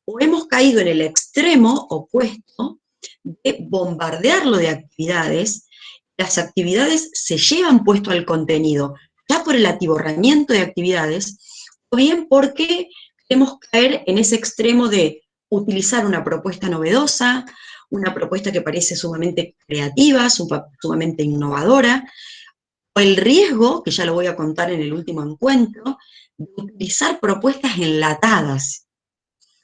o hemos caído en el extremo opuesto de bombardearlo de actividades. Las actividades se llevan puesto al contenido, ya por el atiborramiento de actividades, o bien porque queremos caer en ese extremo de utilizar una propuesta novedosa, una propuesta que parece sumamente creativa, sumamente innovadora, o el riesgo, que ya lo voy a contar en el último encuentro, de utilizar propuestas enlatadas.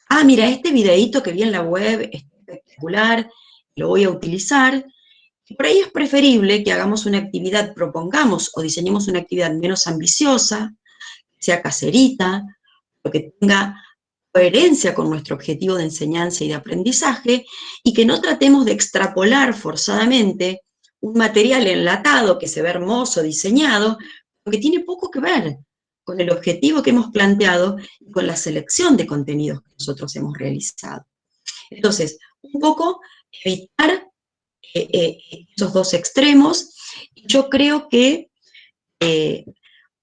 Ah, mira, este videíto que vi en la web es espectacular, lo voy a utilizar. Y por ahí es preferible que hagamos una actividad, propongamos o diseñemos una actividad menos ambiciosa, que sea caserita, o que tenga coherencia con nuestro objetivo de enseñanza y de aprendizaje, y que no tratemos de extrapolar forzadamente un material enlatado que se ve hermoso, diseñado, pero que tiene poco que ver con el objetivo que hemos planteado y con la selección de contenidos que nosotros hemos realizado. Entonces, un poco evitar esos dos extremos. Yo creo que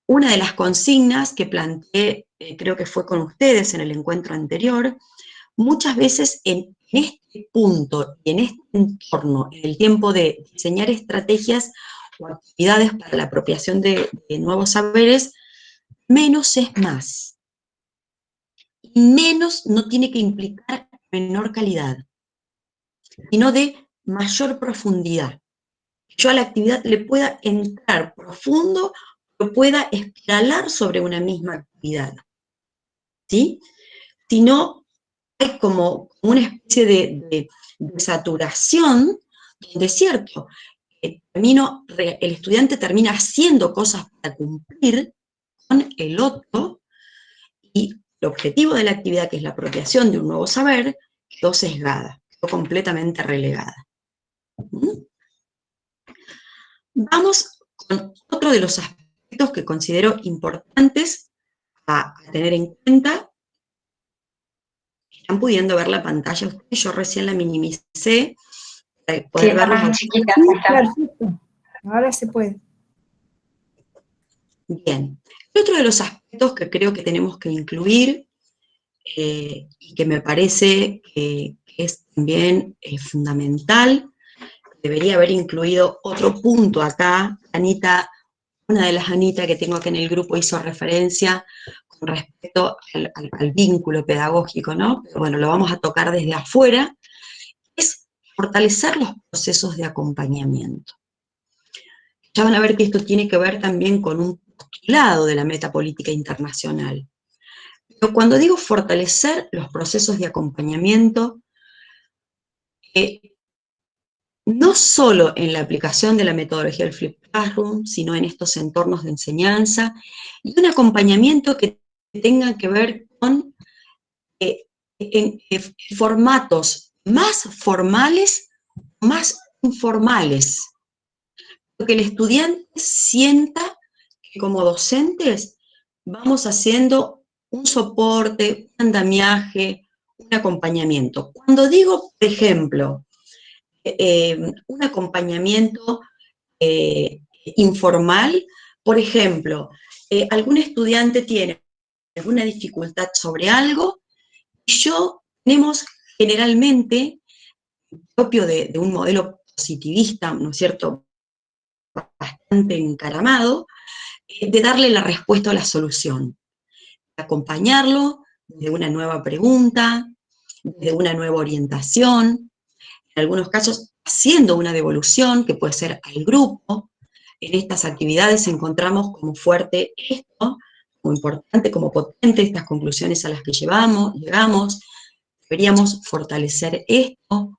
una de las consignas que planteé, creo que fue con ustedes en el encuentro anterior, muchas veces en este punto y en este entorno, en el tiempo de diseñar estrategias o actividades para la apropiación de nuevos saberes, menos es más. Y menos no tiene que implicar menor calidad, sino de mayor profundidad. Yo a la actividad le pueda entrar profundo o pueda espiralar sobre una misma actividad. ¿Sí? Si no, hay como una especie de saturación, donde es cierto, el estudiante termina haciendo cosas para cumplir con el otro, y el objetivo de la actividad, que es la apropiación de un nuevo saber, quedó sesgada, quedó completamente relegada. Vamos con otro de los aspectos que considero importantes a tener en cuenta. Están pudiendo ver la pantalla ustedes, yo recién la minimicé para poder verla. Chiquita, perfecto. Ahora se puede. Bien. Otro de los aspectos que creo que tenemos que incluir, y que me parece que es también fundamental, debería haber incluido otro punto acá. Anita, una de las Anita que tengo acá en el grupo hizo referencia con respecto al vínculo pedagógico, ¿no? Pero bueno, lo vamos a tocar desde afuera, es fortalecer los procesos de acompañamiento. Ya van a ver que esto tiene que ver también con un postulado de la metapolítica internacional. Pero cuando digo fortalecer los procesos de acompañamiento, no solo en la aplicación de la metodología del Flipped Classroom, sino en estos entornos de enseñanza, y un acompañamiento que tenga que ver con en formatos más formales, más informales. Que el estudiante sienta que como docentes vamos haciendo un soporte, un andamiaje, un acompañamiento. Cuando digo, por ejemplo, un acompañamiento informal, por ejemplo, algún estudiante tiene alguna dificultad sobre algo, y tenemos generalmente, propio de un modelo positivista, ¿no es cierto?, bastante encaramado, de darle la respuesta o la solución, acompañarlo de una nueva pregunta, de una nueva orientación, en algunos casos haciendo una devolución que puede ser al grupo. En estas actividades encontramos como fuerte esto, como importante, como potente estas conclusiones a las que llegamos. Deberíamos fortalecer esto.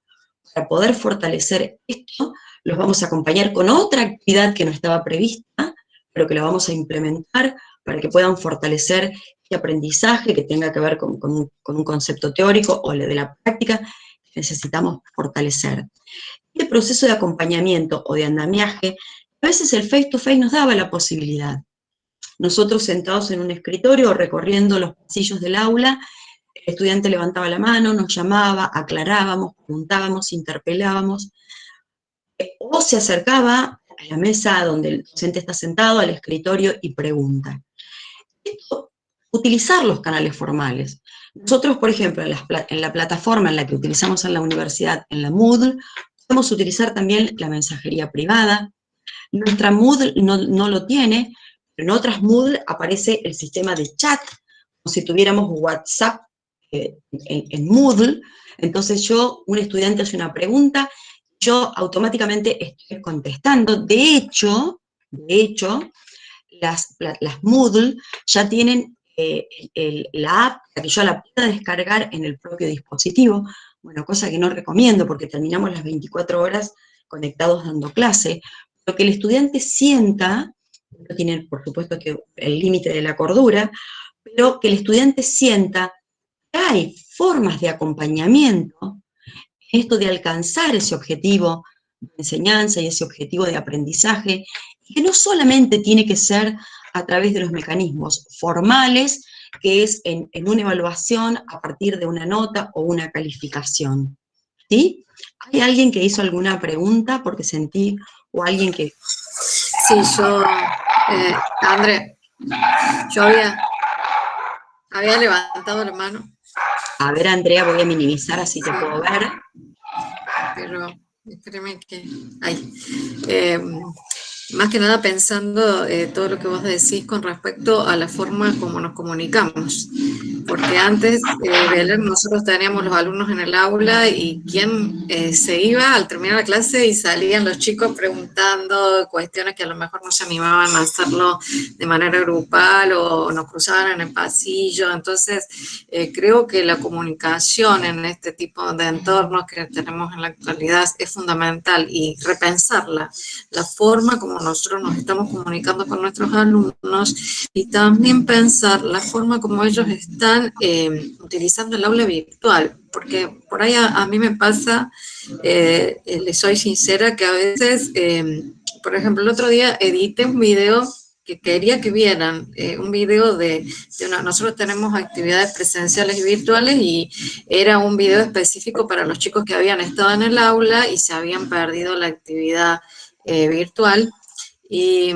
Para poder fortalecer esto, los vamos a acompañar con otra actividad que no estaba prevista, pero que la vamos a implementar para que puedan fortalecer este aprendizaje que tenga que ver con un concepto teórico o de la práctica que necesitamos fortalecer. Este proceso de acompañamiento o de andamiaje, a veces el face-to-face nos daba la posibilidad. Nosotros sentados en un escritorio o recorriendo los pasillos del aula, el estudiante levantaba la mano, nos llamaba, aclarábamos, preguntábamos, interpelábamos, o se acercaba a la mesa donde el docente está sentado, al escritorio, y pregunta. Esto, utilizar los canales formales. Nosotros, por ejemplo, en la plataforma en la que utilizamos en la universidad, en la Moodle, podemos utilizar también la mensajería privada. Nuestra Moodle no lo tiene, pero en otras Moodle aparece el sistema de chat, como si tuviéramos WhatsApp en Moodle. Entonces un estudiante hace una pregunta, yo automáticamente estoy contestando. De hecho, las Moodle ya tienen la app para que yo la pueda descargar en el propio dispositivo, bueno, cosa que no recomiendo porque terminamos las 24 horas conectados dando clase, pero que el estudiante sienta, no tiene por supuesto que el límite de la cordura, pero que el estudiante sienta que hay formas de acompañamiento, esto de alcanzar ese objetivo de enseñanza y ese objetivo de aprendizaje, y que no solamente tiene que ser a través de los mecanismos formales, que es en una evaluación a partir de una nota o una calificación. ¿Sí? ¿Hay alguien que hizo alguna pregunta? Porque sentí, o alguien que... Sí, yo, André, Yo había levantado la mano. A ver, Andrea, voy a minimizar así te puedo ver. Pero créeme que... más que nada pensando todo lo que vos decís con respecto a la forma como nos comunicamos. Porque antes, Belén, nosotros teníamos los alumnos en el aula y quien se iba al terminar la clase y salían los chicos preguntando cuestiones que a lo mejor no se animaban a hacerlo de manera grupal o nos cruzaban en el pasillo. Entonces, creo que la comunicación en este tipo de entornos que tenemos en la actualidad es fundamental y repensarla, la forma como nosotros nos estamos comunicando con nuestros alumnos y también pensar la forma como ellos están utilizando el aula virtual, porque por ahí a mí me pasa, les soy sincera, que a veces, por ejemplo, el otro día edité un video que quería que vieran, un video nosotros tenemos actividades presenciales y virtuales y era un video específico para los chicos que habían estado en el aula y se habían perdido la actividad virtual. Y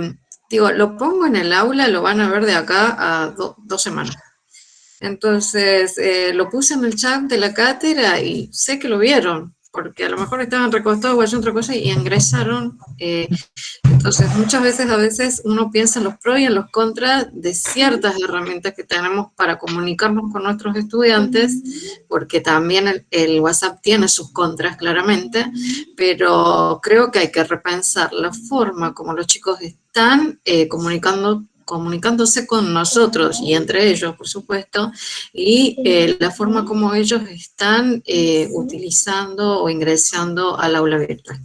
digo, lo pongo en el aula, lo van a ver de acá a 2 semanas. Entonces, lo puse en el chat de la cátedra y sé que lo vieron, porque a lo mejor estaban recostados o haciendo otra cosa y ingresaron. Entonces, muchas veces, a veces uno piensa en los pros y en los contras de ciertas herramientas que tenemos para comunicarnos con nuestros estudiantes, porque también el WhatsApp tiene sus contras, claramente, pero creo que hay que repensar la forma como los chicos están comunicándose con nosotros y entre ellos, por supuesto, y la forma como ellos están utilizando o ingresando al aula virtual.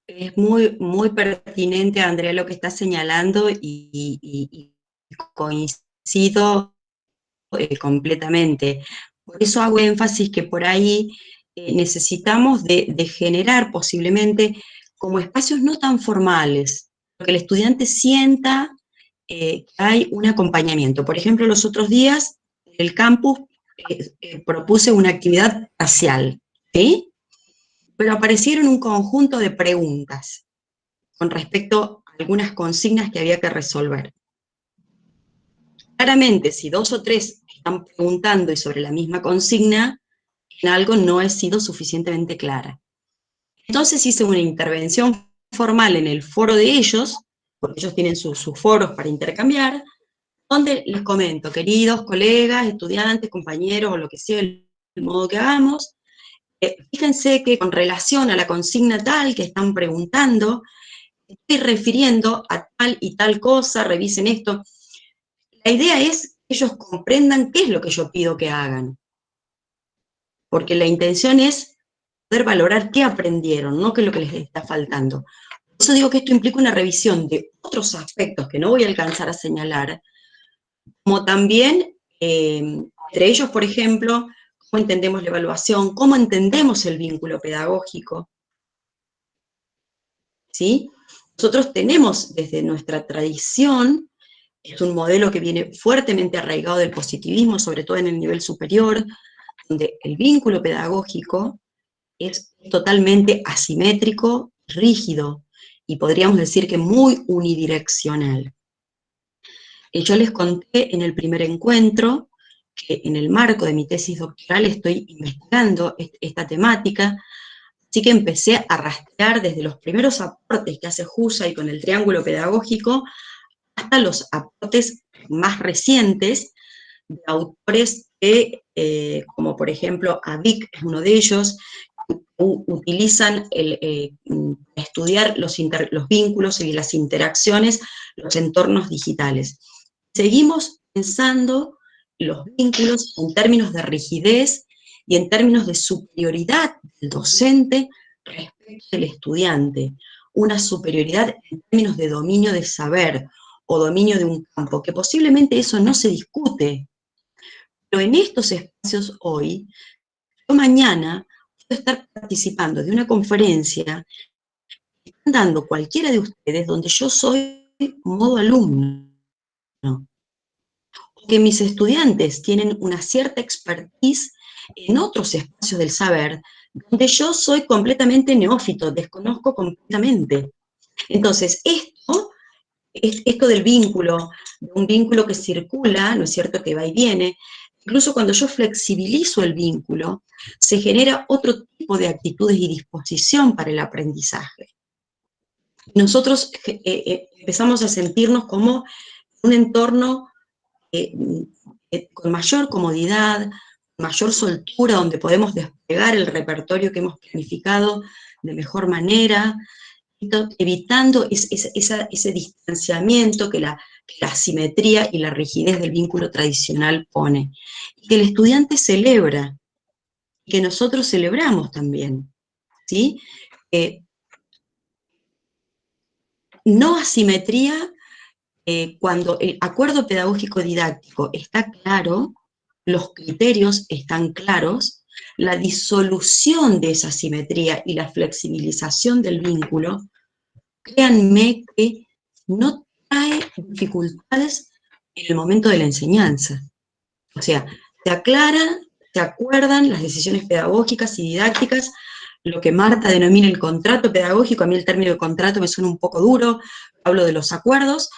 Es muy pertinente, Andrea, lo que está señalando y coincido completamente. Por eso hago énfasis que por ahí necesitamos de generar posiblemente como espacios no tan formales, que el estudiante sienta que hay un acompañamiento. Por ejemplo, los otros días en el campus propuse una actividad parcial, ¿sí? Pero aparecieron un conjunto de preguntas con respecto a algunas consignas que había que resolver. Claramente, si 2 o 3 están preguntando y sobre la misma consigna, en algo no he sido suficientemente clara. Entonces hice una intervención formal en el foro de ellos, porque ellos tienen sus foros para intercambiar, donde les comento, queridos colegas, estudiantes, compañeros, o lo que sea, el modo que hagamos, fíjense que con relación a la consigna tal que están preguntando, estoy refiriendo a tal y tal cosa, revisen esto. La idea es que ellos comprendan qué es lo que yo pido que hagan. Porque la intención es poder valorar qué aprendieron, no qué es lo que les está faltando. Por eso digo que esto implica una revisión de otros aspectos que no voy a alcanzar a señalar, como también, entre ellos, por ejemplo, cómo entendemos la evaluación, cómo entendemos el vínculo pedagógico, ¿sí? Nosotros tenemos desde nuestra tradición, es un modelo que viene fuertemente arraigado del positivismo, sobre todo en el nivel superior, donde el vínculo pedagógico es totalmente asimétrico, rígido, y podríamos decir que muy unidireccional. Yo les conté en el primer encuentro que en el marco de mi tesis doctoral estoy investigando esta temática, así que empecé a rastrear desde los primeros aportes que hace Husserl con el triángulo pedagógico hasta los aportes más recientes de autores que, como por ejemplo Avik es uno de ellos, utilizan estudiar los vínculos y las interacciones, los entornos digitales. Seguimos pensando los vínculos en términos de rigidez y en términos de superioridad del docente respecto del estudiante, una superioridad en términos de dominio de saber o dominio de un campo, que posiblemente eso no se discute, pero en estos espacios hoy, yo mañana puedo estar participando de una conferencia que están dando cualquiera de ustedes donde yo soy modo alumno, que mis estudiantes tienen una cierta expertise en otros espacios del saber, donde yo soy completamente neófito, desconozco completamente. Entonces, esto esto del vínculo, de un vínculo que circula, ¿no es cierto?, que va y viene. Incluso cuando yo flexibilizo el vínculo, se genera otro tipo de actitudes y disposición para el aprendizaje. Nosotros empezamos a sentirnos como un entorno con mayor comodidad, mayor soltura, donde podemos desplegar el repertorio que hemos planificado de mejor manera, evitando ese distanciamiento que la asimetría y la rigidez del vínculo tradicional pone. Y que el estudiante celebra, y que nosotros celebramos también, ¿sí? No asimetría cuando el acuerdo pedagógico didáctico está claro, los criterios están claros, la disolución de esa asimetría y la flexibilización del vínculo, créanme que no trae dificultades en el momento de la enseñanza. O sea, se aclaran, se acuerdan las decisiones pedagógicas y didácticas, lo que Marta denomina el contrato pedagógico. A mí el término de contrato me suena un poco duro, hablo de los acuerdos,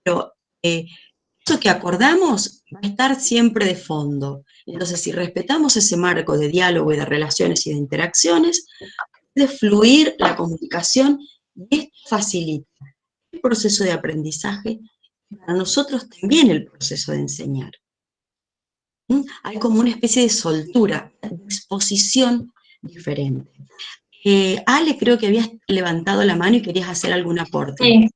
pero eso que acordamos va a estar siempre de fondo. Entonces, si respetamos ese marco de diálogo y de relaciones y de interacciones, puede fluir la comunicación y esto facilita el proceso de aprendizaje y para nosotros también el proceso de enseñar. Hay como una especie de soltura, de disposición diferente. Ale, creo que habías levantado la mano y querías hacer algún aporte.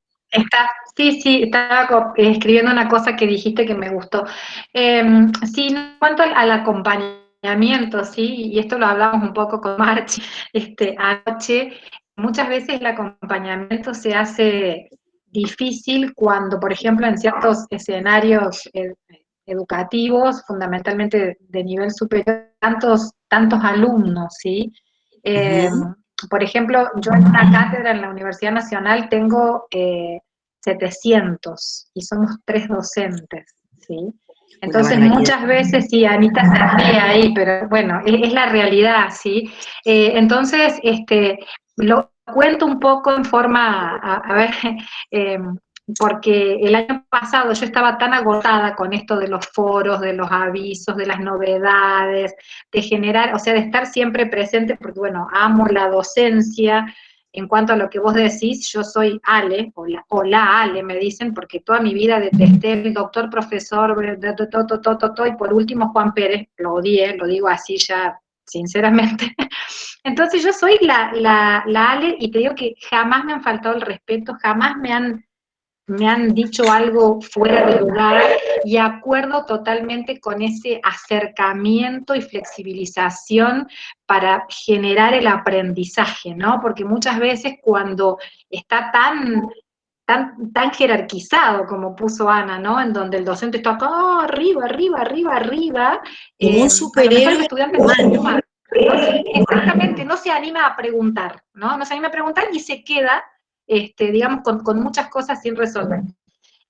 Sí, estaba escribiendo una cosa que dijiste que me gustó. Sí, en cuanto al acompañamiento, sí, y esto lo hablamos un poco con Marchi anoche, muchas veces el acompañamiento se hace difícil cuando, por ejemplo, en ciertos escenarios educativos, fundamentalmente de nivel superior, tantos alumnos, ¿sí? Por ejemplo, yo en una cátedra en la Universidad Nacional tengo 700 y somos 3 docentes, ¿sí? Entonces muchas veces, sí, Anita se ríe ahí, pero bueno, es la realidad, ¿sí? Entonces, lo cuento un poco en forma, a ver, porque el año pasado yo estaba tan agotada con esto de los foros, de los avisos, de las novedades, de generar, o sea, de estar siempre presente, porque bueno, amo la docencia. En cuanto a lo que vos decís, yo soy Ale, o la Ale me dicen, porque toda mi vida detesté el doctor, profesor, y por último Juan Pérez, lo odié, lo digo así ya sinceramente. Entonces yo soy la Ale, y te digo que jamás me han faltado el respeto, jamás me han dicho algo fuera de lugar, y acuerdo totalmente con ese acercamiento y flexibilización para generar el aprendizaje, ¿no? Porque muchas veces cuando está tan jerarquizado, como puso Ana, ¿no? En donde el docente está acá, arriba, como un superhéroe, el estudiante no, exactamente, no se anima a preguntar, ¿no? No se anima a preguntar y se queda, digamos, con muchas cosas sin resolver.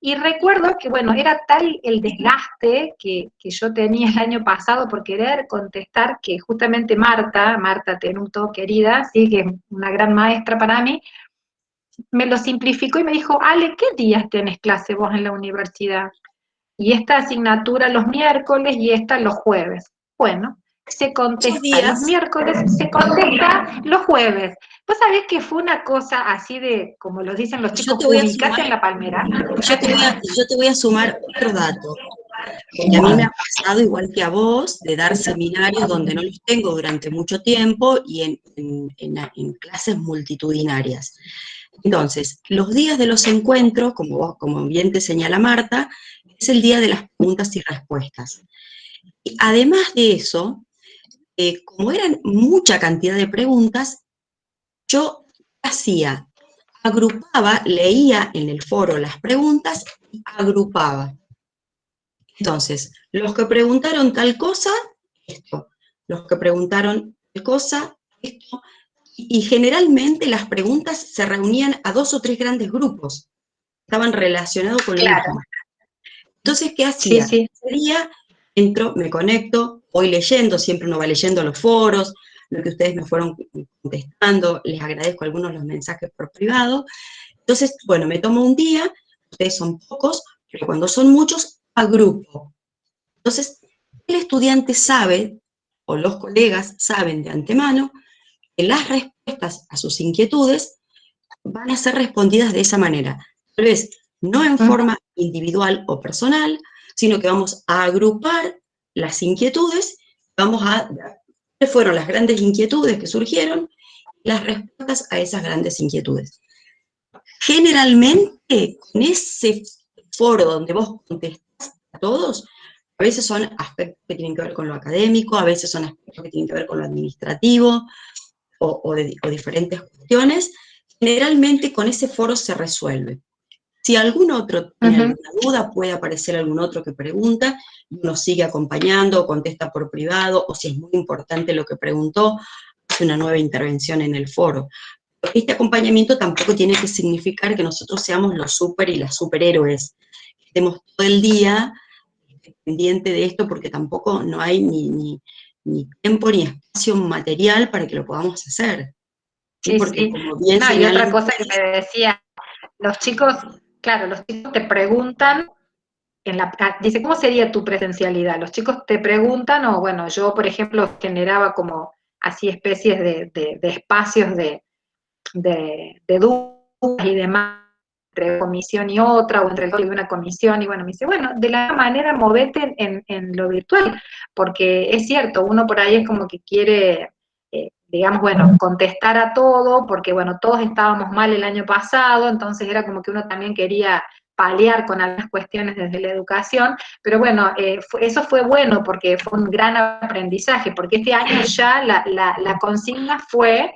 Y recuerdo que, bueno, era tal el desgaste que yo tenía el año pasado por querer contestar, que justamente Marta Tenuto, querida, sí, que es una gran maestra para mí, me lo simplificó y me dijo: Ale, ¿qué días tenés clase vos en la universidad? Y esta asignatura los miércoles y esta los jueves. Bueno, se contesta los miércoles, se contesta los jueves. ¿Vos sabés que fue una cosa así de, como lo dicen los chicos, ubicate en la palmera? Yo te voy a sumar otro dato, porque a mí me ha pasado, igual que a vos, de dar seminarios donde no los tengo durante mucho tiempo y en clases multitudinarias. Entonces, los días de los encuentros, como bien te señala Marta, es el día de las preguntas y respuestas. Y además de eso, como eran mucha cantidad de preguntas, yo hacía, agrupaba, leía en el foro las preguntas y agrupaba. Entonces, los que preguntaron tal cosa, esto. Los que preguntaron tal cosa, esto. Y generalmente las preguntas se reunían a 2 o 3 grandes grupos. Estaban relacionados con lo mismo. Entonces, ¿qué hacía? Sí. Ese día entro, me conecto, voy leyendo, siempre uno va leyendo los foros, lo que ustedes me fueron contestando, les agradezco algunos los mensajes por privado. Entonces, bueno, me tomo un día, ustedes son pocos, pero cuando son muchos, agrupo. Entonces, el estudiante sabe, o los colegas saben de antemano, que las respuestas a sus inquietudes van a ser respondidas de esa manera. Tal vez no en forma individual o personal, sino que vamos a agrupar las inquietudes, ¿cuáles fueron las grandes inquietudes que surgieron? Las respuestas a esas grandes inquietudes. Generalmente, en ese foro donde vos contestás a todos, a veces son aspectos que tienen que ver con lo académico, a veces son aspectos que tienen que ver con lo administrativo, o diferentes cuestiones. Generalmente con ese foro se resuelve. Si algún otro tiene alguna duda, puede aparecer algún otro que pregunta, y uno sigue acompañando, o contesta por privado, o si es muy importante lo que preguntó, hace una nueva intervención en el foro. Este acompañamiento tampoco tiene que significar que nosotros seamos los super y las superhéroes, que estemos todo el día pendiente de esto, porque tampoco no hay ni tiempo ni espacio material para que lo podamos hacer. Sí, porque sí. como bien No, y señalan otra cosa que me decía, los chicos, claro, los chicos te preguntan, dice, ¿cómo sería tu presencialidad? Los chicos te preguntan, o bueno, yo por ejemplo generaba como así especies de espacios de dudas y demás, entre comisión y otra, o entre el y una comisión, y bueno, me dice, bueno, de la manera movete en lo virtual, porque es cierto, uno por ahí es como que quiere, digamos, bueno, contestar a todo, porque bueno, todos estábamos mal el año pasado, entonces era como que uno también quería paliar con algunas cuestiones desde la educación, pero bueno, eso fue bueno porque fue un gran aprendizaje, porque este año ya la consigna fue,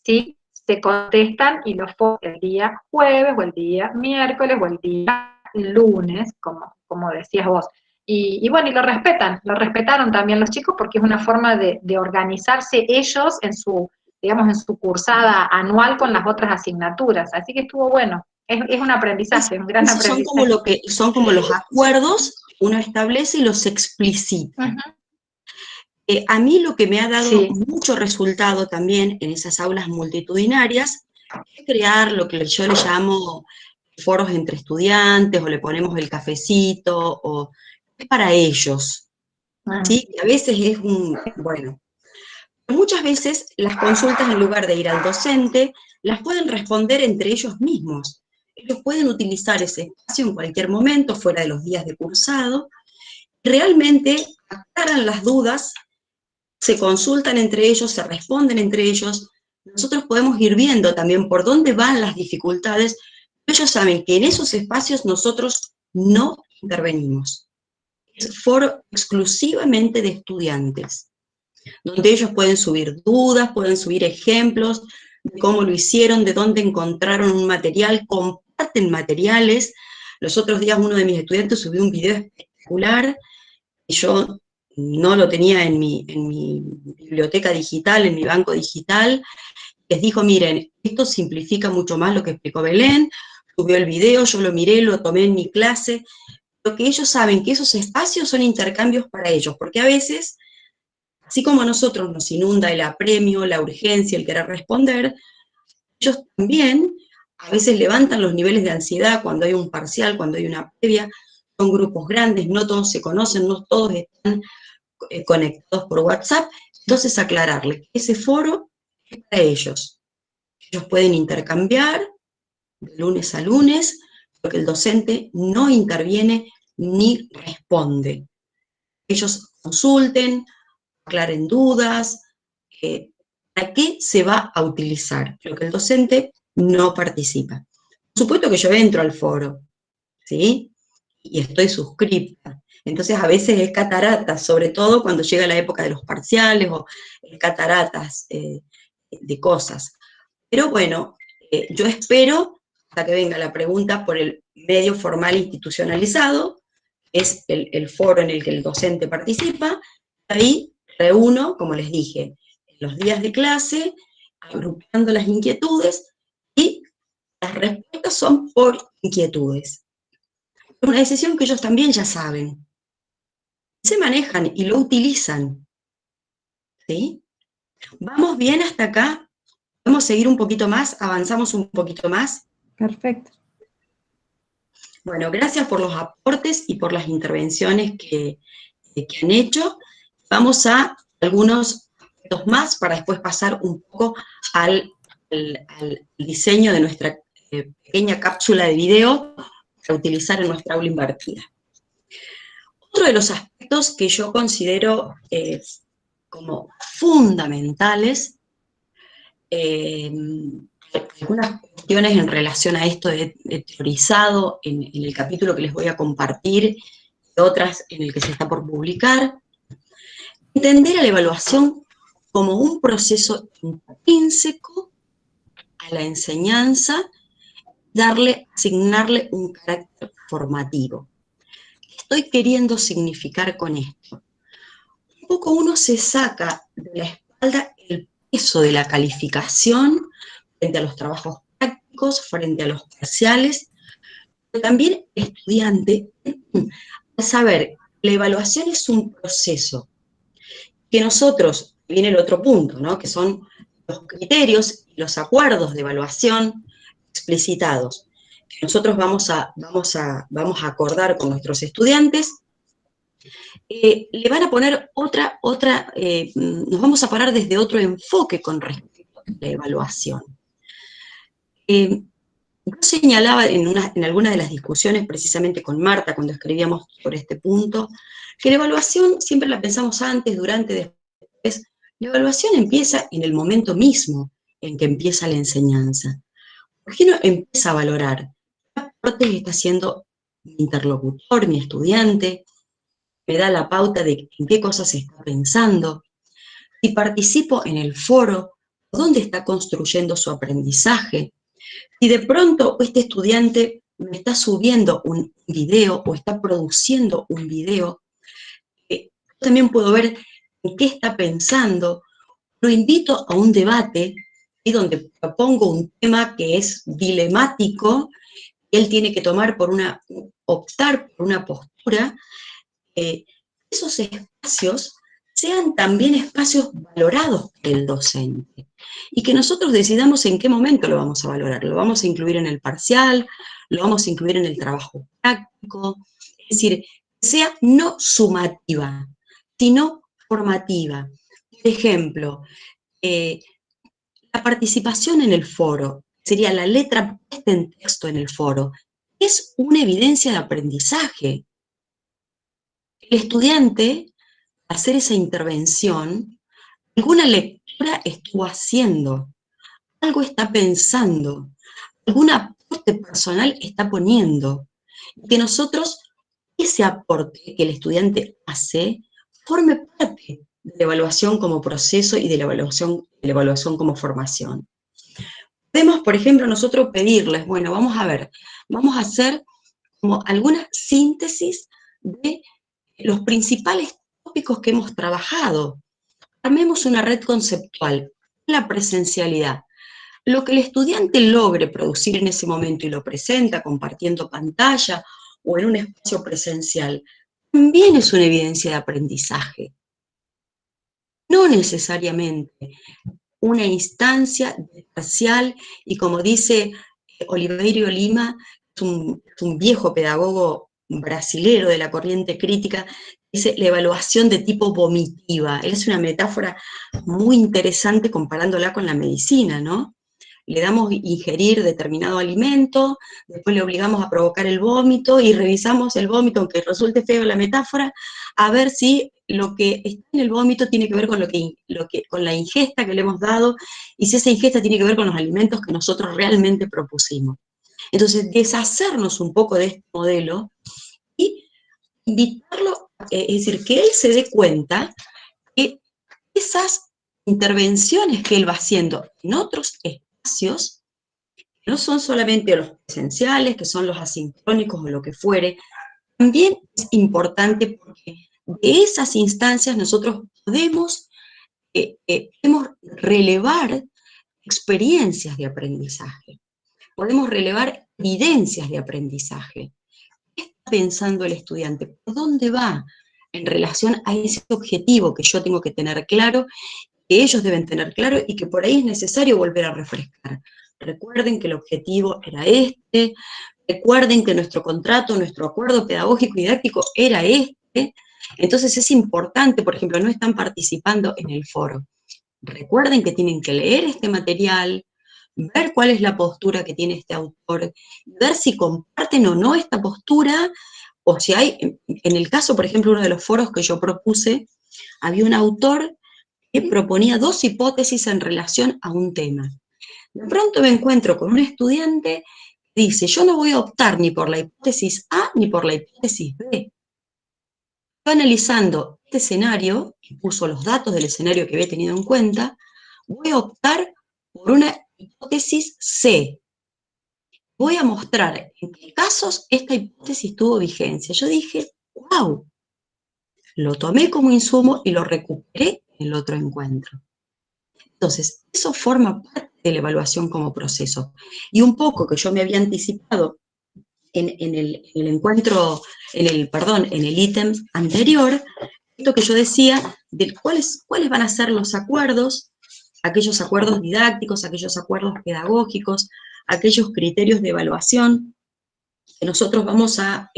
¿sí?, se contestan y los el día jueves, o el día miércoles, o el día lunes, como decías vos. Y bueno, y lo respetaron también los chicos, porque es una forma de organizarse ellos en su, digamos, en su cursada anual con las otras asignaturas. Así que estuvo bueno. Es un aprendizaje, un gran aprendizaje. Son como los acuerdos que uno establece y los explicita. A mí lo que me ha dado mucho resultado también en esas aulas multitudinarias es crear lo que yo le llamo foros entre estudiantes, o le ponemos el cafecito, o es para ellos, ¿sí? A veces es bueno, muchas veces las consultas, en lugar de ir al docente, las pueden responder entre ellos mismos. Ellos pueden utilizar ese espacio en cualquier momento, fuera de los días de cursado, y realmente aclaran las dudas, se consultan entre ellos, se responden entre ellos. Nosotros podemos ir viendo también por dónde van las dificultades. Ellos saben que en esos espacios nosotros no intervenimos. Es foro exclusivamente de estudiantes, donde ellos pueden subir dudas, pueden subir ejemplos de cómo lo hicieron, de dónde encontraron un material, comparten materiales. Los otros días uno de mis estudiantes subió un video espectacular, y yo no lo tenía en mi biblioteca digital, en mi banco digital. Les dijo, miren, esto simplifica mucho más lo que explicó Belén, subió el video, yo lo miré, lo tomé en mi clase, lo que ellos saben que esos espacios son intercambios para ellos, porque a veces, así como a nosotros nos inunda el apremio, la urgencia, el querer responder, ellos también a veces levantan los niveles de ansiedad cuando hay un parcial, cuando hay una previa. Son grupos grandes, no todos se conocen, no todos están conectados por WhatsApp. Entonces aclararle que ese foro es para ellos. Ellos pueden intercambiar de lunes a lunes, porque el docente no interviene ni responde. Ellos consulten, aclaren dudas, ¿para qué se va a utilizar? Lo que el docente no participa. Por supuesto que yo entro al foro, ¿sí? Y estoy suscripta. Entonces a veces es cataratas, sobre todo cuando llega la época de los parciales, o cataratas de cosas. Pero bueno, yo espero hasta que venga la pregunta por el medio formal institucionalizado, es el foro en el que el docente participa. Ahí reúno, como les dije, en los días de clase, agrupando las inquietudes, y las respuestas son por inquietudes. Es una decisión que ellos también ya saben. Se manejan y lo utilizan. ¿Sí? ¿Vamos bien hasta acá? ¿Podemos seguir un poquito más? ¿Avanzamos un poquito más? Perfecto. Bueno, gracias por los aportes y por las intervenciones que han hecho. Vamos a algunos aspectos más para después pasar un poco al diseño de nuestra pequeña cápsula de video para utilizar en nuestra aula invertida. Otro de los aspectos que yo considero como fundamentales, algunas cuestiones en relación a esto he teorizado en el capítulo que les voy a compartir, y otras en el que se está por publicar. Entender a la evaluación como un proceso intrínseco a la enseñanza, asignarle un carácter formativo. ¿Qué estoy queriendo significar con esto? Un poco uno se saca de la espalda el peso de la calificación frente a los trabajos prácticos, frente a los parciales, pero también el estudiante, al saber que la evaluación es un proceso, que nosotros, viene el otro punto, ¿no?, que son los criterios y los acuerdos de evaluación explicitados, que nosotros vamos a acordar con nuestros estudiantes, le van a poner nos vamos a parar desde otro enfoque con respecto a la evaluación. Yo señalaba en alguna de las discusiones, precisamente con Marta, cuando escribíamos sobre este punto, que la evaluación siempre la pensamos antes, durante, después. La evaluación empieza en el momento mismo en que empieza la enseñanza. ¿Por qué no empieza a valorar qué aportes está haciendo mi interlocutor, mi estudiante? Me da la pauta de en qué cosas está pensando. Si participo en el foro, ¿dónde está construyendo su aprendizaje? Si de pronto este estudiante me está subiendo un video o está produciendo un video, yo también puedo ver en qué está pensando. Lo invito a un debate, ¿sí?, donde propongo un tema que es dilemático, y él tiene que optar por una postura. Esos espacios sean también espacios valorados por el docente, y que nosotros decidamos en qué momento lo vamos a valorar. ¿Lo vamos a incluir en el parcial? ¿Lo vamos a incluir en el trabajo práctico? Es decir, que sea no sumativa, sino formativa. Por ejemplo, la participación en el foro, sería la letra puesta en texto en el foro, es una evidencia de aprendizaje. El estudiante, al hacer esa intervención, alguna lectura estuvo haciendo, algo está pensando, algún aporte personal está poniendo, y que nosotros, ese aporte que el estudiante hace, forme parte de la evaluación como proceso y de la evaluación como formación. Podemos, por ejemplo, nosotros pedirles, bueno, vamos a hacer como alguna síntesis de los principales tópicos que hemos trabajado. Armemos una red conceptual, la presencialidad. Lo que el estudiante logre producir en ese momento y lo presenta compartiendo pantalla o en un espacio presencial, también es una evidencia de aprendizaje. No necesariamente una instancia parcial, y como dice Oliveira Lima, es un viejo pedagogo brasilero de la corriente crítica, dice la evaluación de tipo vomitiva. Él hace una metáfora muy interesante comparándola con la medicina, ¿no? Le damos ingerir determinado alimento, después le obligamos a provocar el vómito y revisamos el vómito, aunque resulte feo la metáfora, a ver si lo que está en el vómito tiene que ver con con la ingesta que le hemos dado, y si esa ingesta tiene que ver con los alimentos que nosotros realmente propusimos. Entonces, deshacernos un poco de este modelo y invitarlo, es decir, que él se dé cuenta que esas intervenciones que él va haciendo en otros espacios, no son solamente los presenciales, que son los asincrónicos o lo que fuere, también es importante porque de esas instancias nosotros podemos relevar experiencias de aprendizaje, podemos relevar evidencias de aprendizaje. ¿Qué está pensando el estudiante? ¿Por dónde va en relación a ese objetivo que yo tengo que tener claro, que ellos deben tener claro y que por ahí es necesario volver a refrescar? Recuerden que el objetivo era este, recuerden que nuestro contrato, nuestro acuerdo pedagógico y didáctico era este, entonces es importante, por ejemplo, no están participando en el foro. Recuerden que tienen que leer este material, ver cuál es la postura que tiene este autor, ver si comparten o no esta postura, o si hay, en el caso, por ejemplo, uno de los foros que yo propuse, había un autor que proponía 2 hipótesis en relación a un tema. De pronto me encuentro con un estudiante que dice, yo no voy a optar ni por la hipótesis A ni por la hipótesis B. Yo analizando este escenario, y puso los datos del escenario que había tenido en cuenta, voy a optar por una hipótesis C. Voy a mostrar en qué casos esta hipótesis tuvo vigencia. Yo dije, wow, lo tomé como insumo y lo recuperé en el otro encuentro. Entonces, eso forma parte de la evaluación como proceso. Y un poco que yo me había anticipado en el encuentro, en el ítem anterior, esto que yo decía, de cuáles van a ser los acuerdos, aquellos acuerdos didácticos, aquellos acuerdos pedagógicos, aquellos criterios de evaluación que nosotros vamos a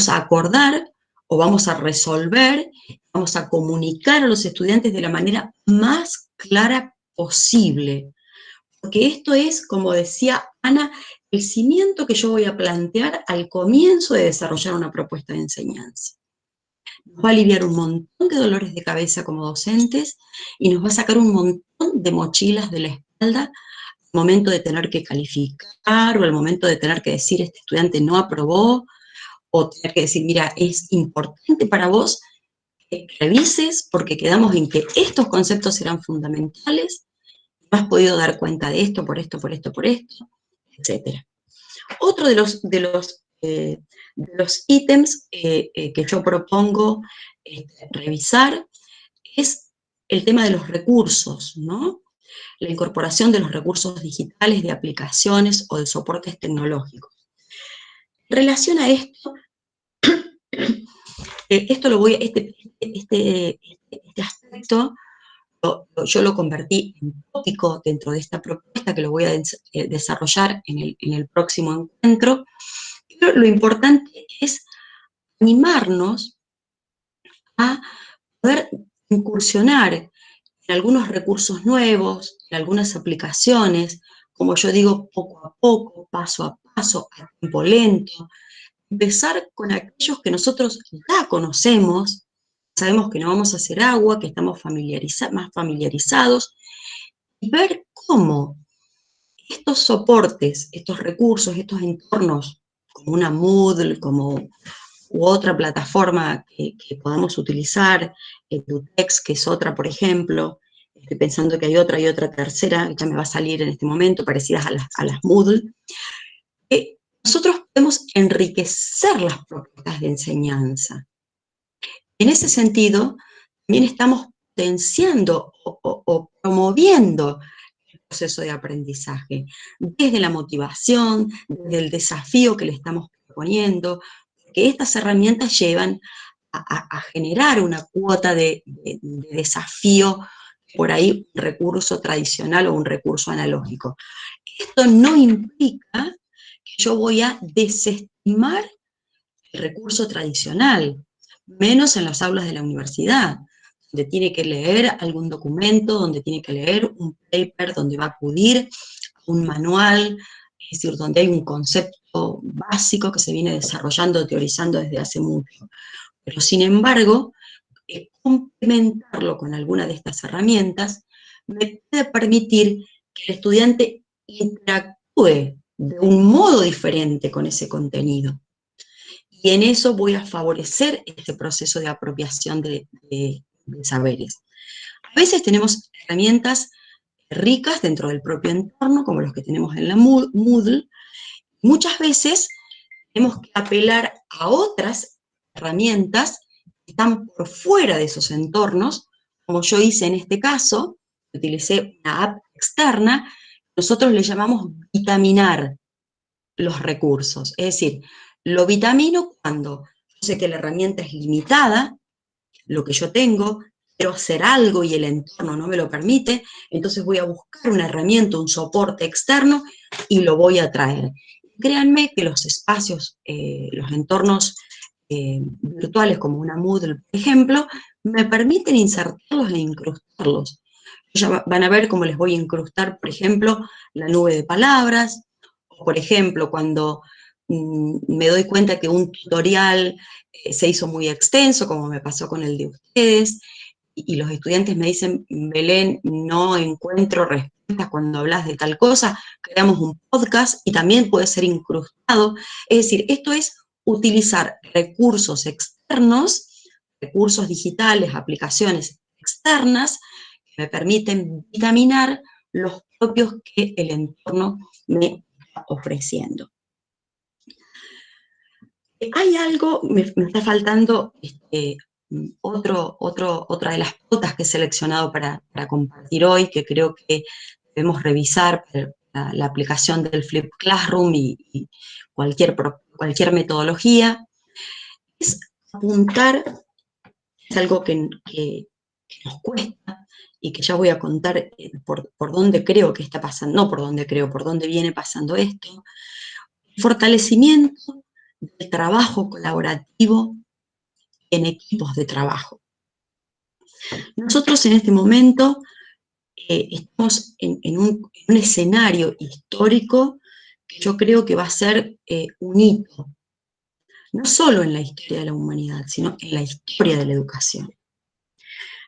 acordar o vamos a resolver, vamos a comunicar a los estudiantes de la manera más clara posible. Porque esto es, como decía Ana, el cimiento que yo voy a plantear al comienzo de desarrollar una propuesta de enseñanza. Nos va a aliviar un montón de dolores de cabeza como docentes y nos va a sacar un montón de mochilas de la espalda al momento de tener que calificar o al momento de tener que decir este estudiante no aprobó, o tener que decir, mira, es importante para vos que revises porque quedamos en que estos conceptos serán fundamentales, no has podido dar cuenta de esto, por esto, etc. Otro de los ítems que yo propongo revisar es el tema de los recursos, ¿no? La incorporación de los recursos digitales, de aplicaciones o de soportes tecnológicos. En relación a esto, este aspecto yo lo convertí en tópico dentro de esta propuesta que lo voy a desarrollar en el próximo encuentro, pero lo importante es animarnos a poder incursionar en algunos recursos nuevos, en algunas aplicaciones, como yo digo, poco a poco, paso a paso, a tiempo lento, empezar con aquellos que nosotros ya conocemos, sabemos que no vamos a hacer agua, que estamos más familiarizados, y ver cómo estos soportes, estos recursos, estos entornos, como una Moodle, u otra plataforma que podamos utilizar, Edutex, que es otra, por ejemplo, estoy pensando que hay otra tercera, ya me va a salir en este momento, parecidas a las Moodle, nosotros podemos enriquecer las propuestas de enseñanza. En ese sentido, también estamos potenciando o promoviendo el proceso de aprendizaje, desde la motivación, desde el desafío que le estamos proponiendo, porque estas herramientas llevan a generar una cuota de desafío, por ahí un recurso tradicional o un recurso analógico. Esto no implica que yo voy a desestimar el recurso tradicional, menos en las aulas de la universidad, donde tiene que leer algún documento, donde tiene que leer un paper, donde va a acudir a un manual, es decir, donde hay un concepto básico que se viene desarrollando, teorizando desde hace mucho. Pero sin embargo, complementarlo con alguna de estas herramientas me puede permitir que el estudiante interactúe de un modo diferente con ese contenido. Y en eso voy a favorecer este proceso de apropiación de saberes. A veces tenemos herramientas ricas dentro del propio entorno, como los que tenemos en la Moodle. Muchas veces tenemos que apelar a otras herramientas que están por fuera de esos entornos, como yo hice en este caso, utilicé una app externa, nosotros le llamamos vitaminar los recursos. Es decir, lo vitamino cuando yo sé que la herramienta es limitada, lo que yo tengo, quiero hacer algo y el entorno no me lo permite, entonces voy a buscar una herramienta, un soporte externo y lo voy a traer. Créanme que los espacios, los entornos virtuales como una Moodle, por ejemplo, me permiten insertarlos e incrustarlos. Ya van a ver cómo les voy a incrustar, por ejemplo, la nube de palabras, o por ejemplo, cuando me doy cuenta que un tutorial se hizo muy extenso, como me pasó con el de ustedes, y los estudiantes me dicen, Belén, no encuentro respuestas cuando hablas de tal cosa, creamos un podcast y también puede ser incrustado. Es decir, esto es utilizar recursos externos, recursos digitales, aplicaciones externas, que me permiten vitaminar los propios que el entorno me está ofreciendo. Hay algo, me está faltando otra de las pautas que he seleccionado para compartir hoy, que creo que debemos revisar para la aplicación del Flip Classroom y cualquier metodología, es apuntar, es algo que nos cuesta y que ya voy a contar por dónde creo que está pasando, no por dónde creo, por dónde viene pasando esto, el fortalecimiento del trabajo colaborativo en equipos de trabajo. Nosotros en este momento estamos en un escenario histórico que yo creo que va a ser un hito, no solo en la historia de la humanidad, sino en la historia de la educación.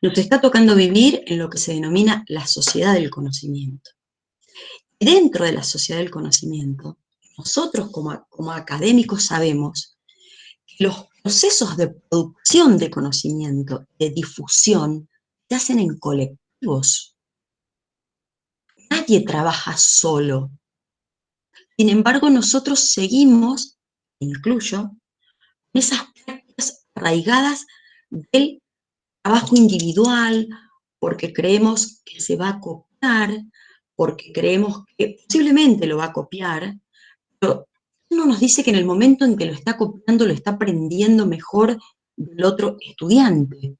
Nos está tocando vivir en lo que se denomina la sociedad del conocimiento. Y dentro de la sociedad del conocimiento, nosotros como académicos sabemos que los procesos de producción de conocimiento, de difusión, se hacen en colectivos. Nadie trabaja solo. Sin embargo, nosotros seguimos, incluyo, esas prácticas arraigadas del trabajo individual, porque creemos que se va a copiar, porque creemos que posiblemente lo va a copiar, pero no nos dice que en el momento en que lo está copiando, lo está aprendiendo mejor del otro estudiante.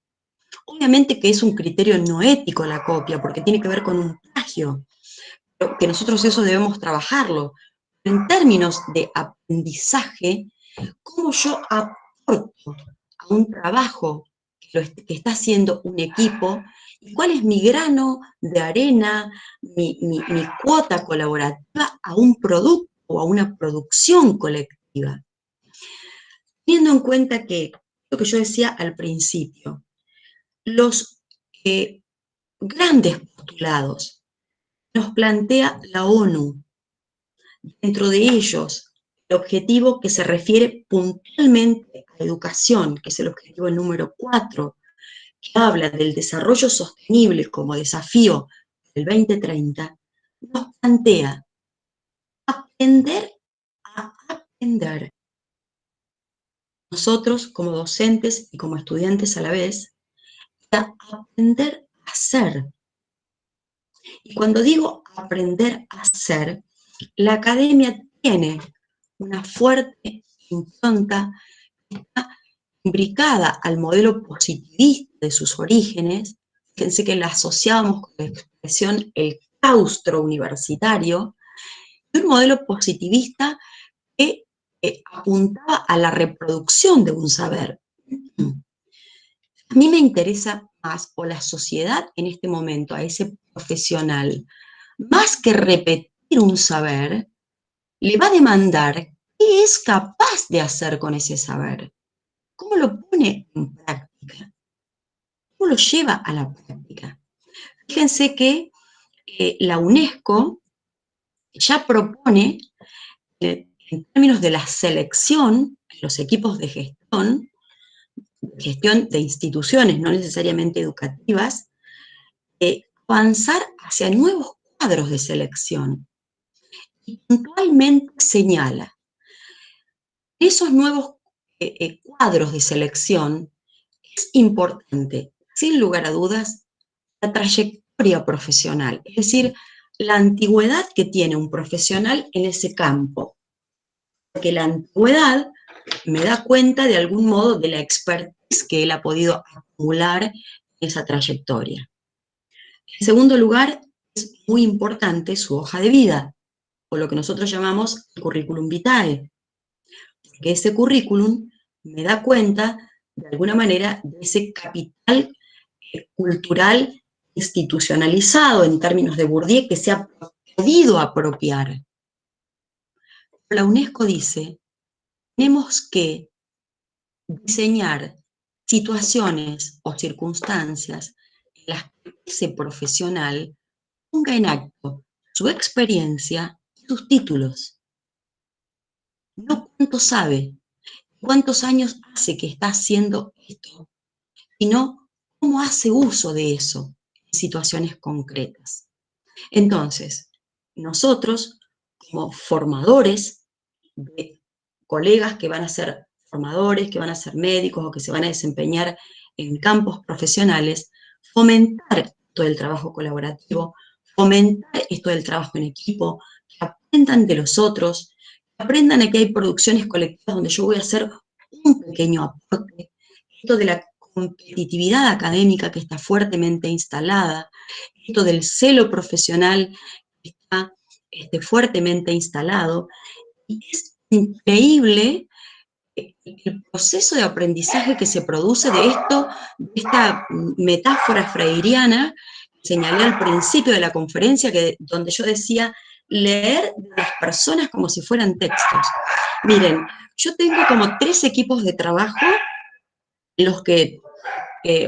Obviamente que es un criterio no ético la copia, porque tiene que ver con un plagio, pero que nosotros eso debemos trabajarlo. En términos de aprendizaje, ¿cómo yo aporto a un trabajo que está haciendo un equipo? ¿Y cuál es mi grano de arena, mi cuota colaborativa a un producto o a una producción colectiva? Teniendo en cuenta que, lo que yo decía al principio, los grandes postulados nos plantea la ONU, dentro de ellos, el objetivo que se refiere puntualmente a la educación, que es el objetivo número 4, que habla del desarrollo sostenible como desafío del 2030, nos plantea aprender a aprender. Nosotros, como docentes y como estudiantes a la vez, a aprender a ser. Y cuando digo aprender a ser, la academia tiene una fuerte impronta que está imbricada al modelo positivista de sus orígenes. Fíjense que la asociamos con la expresión el claustro universitario, y un modelo positivista que apuntaba a la reproducción de un saber. A mí me interesa más, o la sociedad en este momento, a ese profesional, más que repetir un saber, le va a demandar qué es capaz de hacer con ese saber, cómo lo pone en práctica, cómo lo lleva a la práctica. Fíjense que la UNESCO ya propone, en términos de la selección en los equipos de gestión de instituciones, no necesariamente educativas, avanzar hacia nuevos cuadros de selección. Y puntualmente señala, esos nuevos cuadros de selección es importante, sin lugar a dudas, la trayectoria profesional, es decir, la antigüedad que tiene un profesional en ese campo. Porque la antigüedad me da cuenta de algún modo de la expertise que él ha podido acumular esa trayectoria. En segundo lugar, es muy importante su hoja de vida, o lo que nosotros llamamos el currículum vitae, porque ese currículum me da cuenta, de alguna manera, de ese capital cultural institucionalizado en términos de Bourdieu que se ha podido apropiar. La UNESCO dice, tenemos que diseñar situaciones o circunstancias en las que ese profesional ponga en acto su experiencia y sus títulos. No cuánto sabe, cuántos años hace que está haciendo esto, sino cómo hace uso de eso en situaciones concretas. Entonces, nosotros, como formadores de colegas que van a ser formadores, que van a ser médicos o que se van a desempeñar en campos profesionales, fomentar todo el trabajo colaborativo, fomentar esto del trabajo en equipo, que aprendan de los otros, que aprendan a que hay producciones colectivas donde yo voy a hacer un pequeño aporte, esto de la competitividad académica que está fuertemente instalada, esto del celo profesional que está fuertemente instalado, y es increíble el proceso de aprendizaje que se produce de esto, de esta metáfora freiriana que señalé al principio de la conferencia, donde yo decía leer de las personas como si fueran textos. Miren, yo tengo como 3 equipos de trabajo en los que,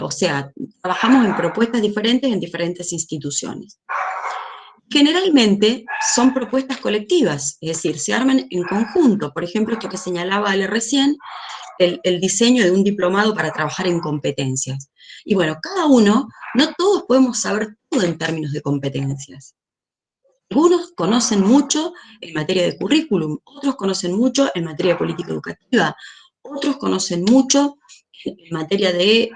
o sea, trabajamos en propuestas diferentes en diferentes instituciones. Generalmente son propuestas colectivas, es decir, se arman en conjunto. Por ejemplo, esto que señalaba Ale recién, el diseño de un diplomado para trabajar en competencias. Y bueno, cada uno, no todos podemos saber todo en términos de competencias. Algunos conocen mucho en materia de currículum, otros conocen mucho en materia de política educativa, otros conocen mucho en materia de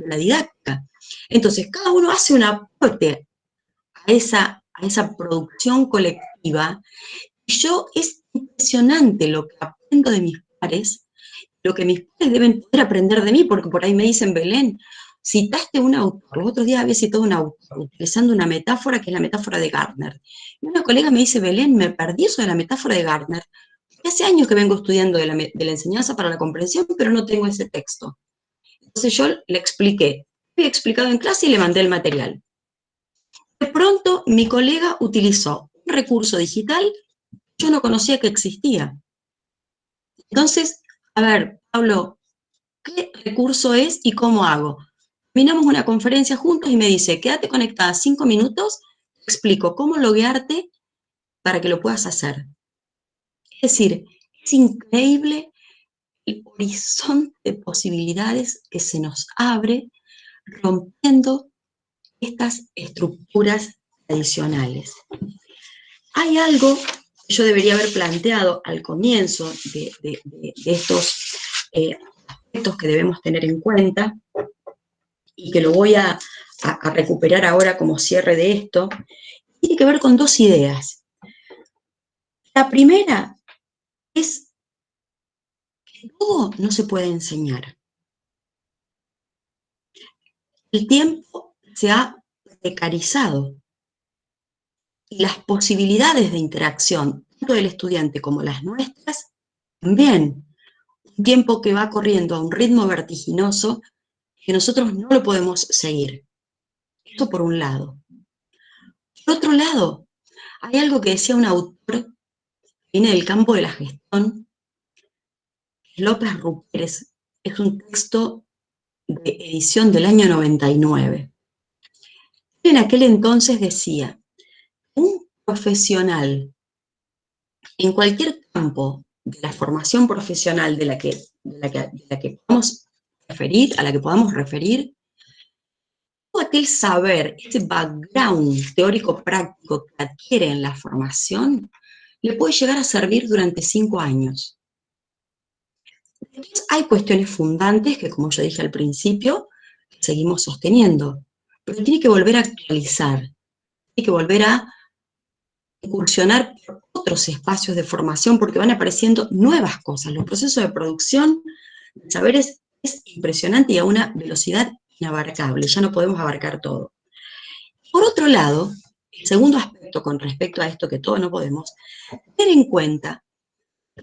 la didáctica. Entonces, cada uno hace un aporte a esa producción colectiva, y es impresionante lo que aprendo de mis pares, lo que mis pares deben poder aprender de mí, porque por ahí me dicen, Belén, citaste un autor, los otros días había citado un autor, utilizando una metáfora que es la metáfora de Gardner. Y una colega me dice, Belén, me perdí eso de la metáfora de Gardner. Hace años que vengo estudiando de la enseñanza para la comprensión, pero no tengo ese texto. Entonces yo le expliqué, he explicado en clase y le mandé el material. De pronto, mi colega utilizó un recurso digital que yo no conocía que existía. Entonces, a ver, Pablo, ¿qué recurso es y cómo hago? Terminamos una conferencia juntos y me dice, quédate conectada 5 minutos, te explico cómo loguearte para que lo puedas hacer. Es decir, es increíble el horizonte de posibilidades que se nos abre rompiendo estas estructuras tradicionales. Hay algo que yo debería haber planteado al comienzo de estos aspectos que debemos tener en cuenta y que lo voy a recuperar ahora como cierre de esto. Tiene que ver con 2 ideas. La primera es que todo no se puede enseñar. El tiempo se ha precarizado y las posibilidades de interacción, tanto del estudiante como las nuestras, también. Un tiempo que va corriendo a un ritmo vertiginoso que nosotros no lo podemos seguir. Esto por un lado. Por otro lado, hay algo que decía un autor que viene del campo de la gestión, López Ruperes, es un texto de edición del año 99. En aquel entonces decía, un profesional en cualquier campo de la formación profesional de la que podamos referir, a la que podamos referir, todo aquel saber, ese background teórico-práctico que adquiere en la formación, le puede llegar a servir durante 5 años. Entonces, hay cuestiones fundantes que, como yo dije al principio, seguimos sosteniendo, pero tiene que volver a actualizar, tiene que volver a incursionar por otros espacios de formación porque van apareciendo nuevas cosas. Los procesos de producción de saberes es impresionante y a una velocidad inabarcable, ya no podemos abarcar todo. Por otro lado, el segundo aspecto con respecto a esto que todo no podemos, tener en cuenta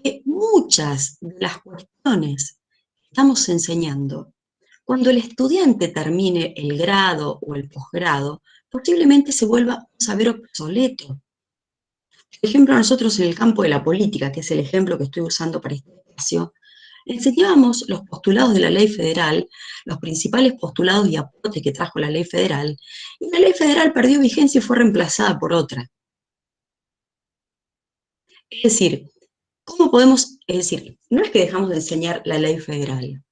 que muchas de las cuestiones que estamos enseñando, cuando el estudiante termine el grado o el posgrado, posiblemente se vuelva un saber obsoleto. Por ejemplo, nosotros en el campo de la política, que es el ejemplo que estoy usando para este espacio, enseñábamos los postulados de la ley federal, los principales postulados y aportes que trajo la ley federal, y la ley federal perdió vigencia y fue reemplazada por otra. Es decir, ¿cómo podemos? Es decir, no es que dejamos de enseñar la ley federal,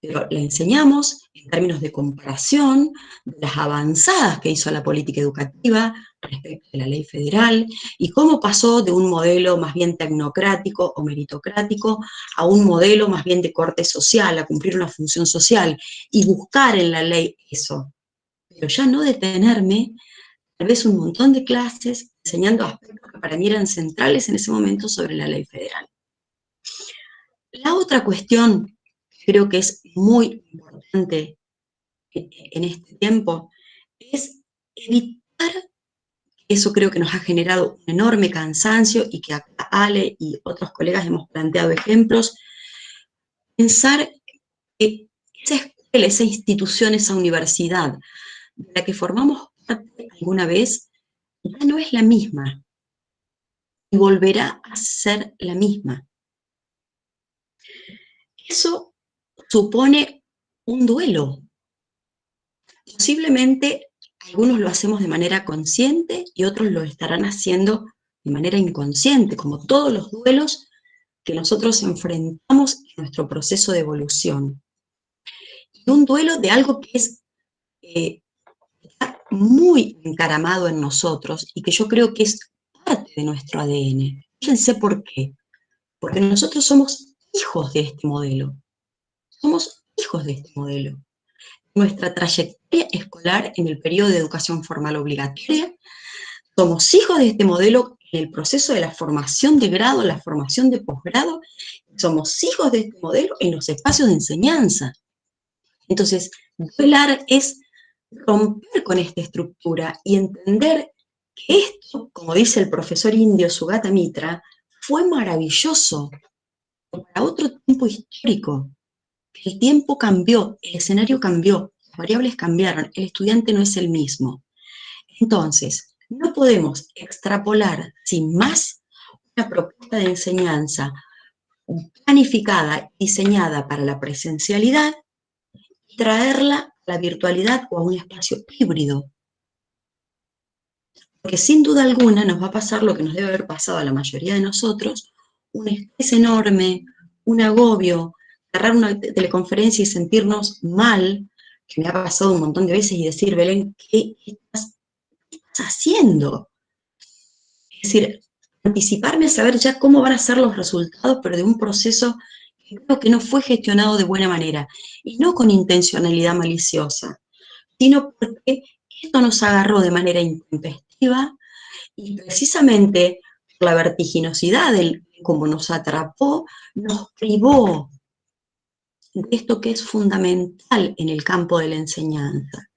pero la enseñamos en términos de comparación de las avanzadas que hizo la política educativa respecto de la ley federal y cómo pasó de un modelo más bien tecnocrático o meritocrático a un modelo más bien de corte social, a cumplir una función social y buscar en la ley eso. Pero ya no detenerme, tal vez un montón de clases enseñando aspectos que para mí eran centrales en ese momento sobre la ley federal. La otra cuestión creo que es muy importante en este tiempo, es evitar, eso creo que nos ha generado un enorme cansancio y que acá Ale y otros colegas hemos planteado ejemplos, pensar que esa escuela, esa institución, esa universidad de la que formamos parte alguna vez, ya no es la misma y volverá a ser la misma. Eso supone un duelo. Posiblemente algunos lo hacemos de manera consciente y otros lo estarán haciendo de manera inconsciente, como todos los duelos que nosotros enfrentamos en nuestro proceso de evolución. Y un duelo de algo que está muy encaramado en nosotros y que yo creo que es parte de nuestro ADN. Fíjense por qué. Porque nosotros somos hijos de este modelo. Somos hijos de este modelo. Nuestra trayectoria escolar en el periodo de educación formal obligatoria, somos hijos de este modelo en el proceso de la formación de grado, la formación de posgrado, somos hijos de este modelo en los espacios de enseñanza. Entonces, duelar es romper con esta estructura y entender que esto, como dice el profesor indio Sugata Mitra, fue maravilloso para otro tiempo histórico. El tiempo cambió, el escenario cambió, las variables cambiaron, el estudiante no es el mismo. Entonces, no podemos extrapolar sin más una propuesta de enseñanza planificada, diseñada para la presencialidad, y traerla a la virtualidad o a un espacio híbrido. Porque sin duda alguna nos va a pasar lo que nos debe haber pasado a la mayoría de nosotros, un estrés enorme, un agobio, agarrar una teleconferencia y sentirnos mal, que me ha pasado un montón de veces, y decir, Belén, ¿qué estás haciendo? Es decir, anticiparme a saber ya cómo van a ser los resultados, pero de un proceso que creo que no fue gestionado de buena manera, y no con intencionalidad maliciosa, sino porque esto nos agarró de manera intempestiva, y precisamente la vertiginosidad de cómo nos atrapó, nos privó de esto que es fundamental en el campo de la enseñanza,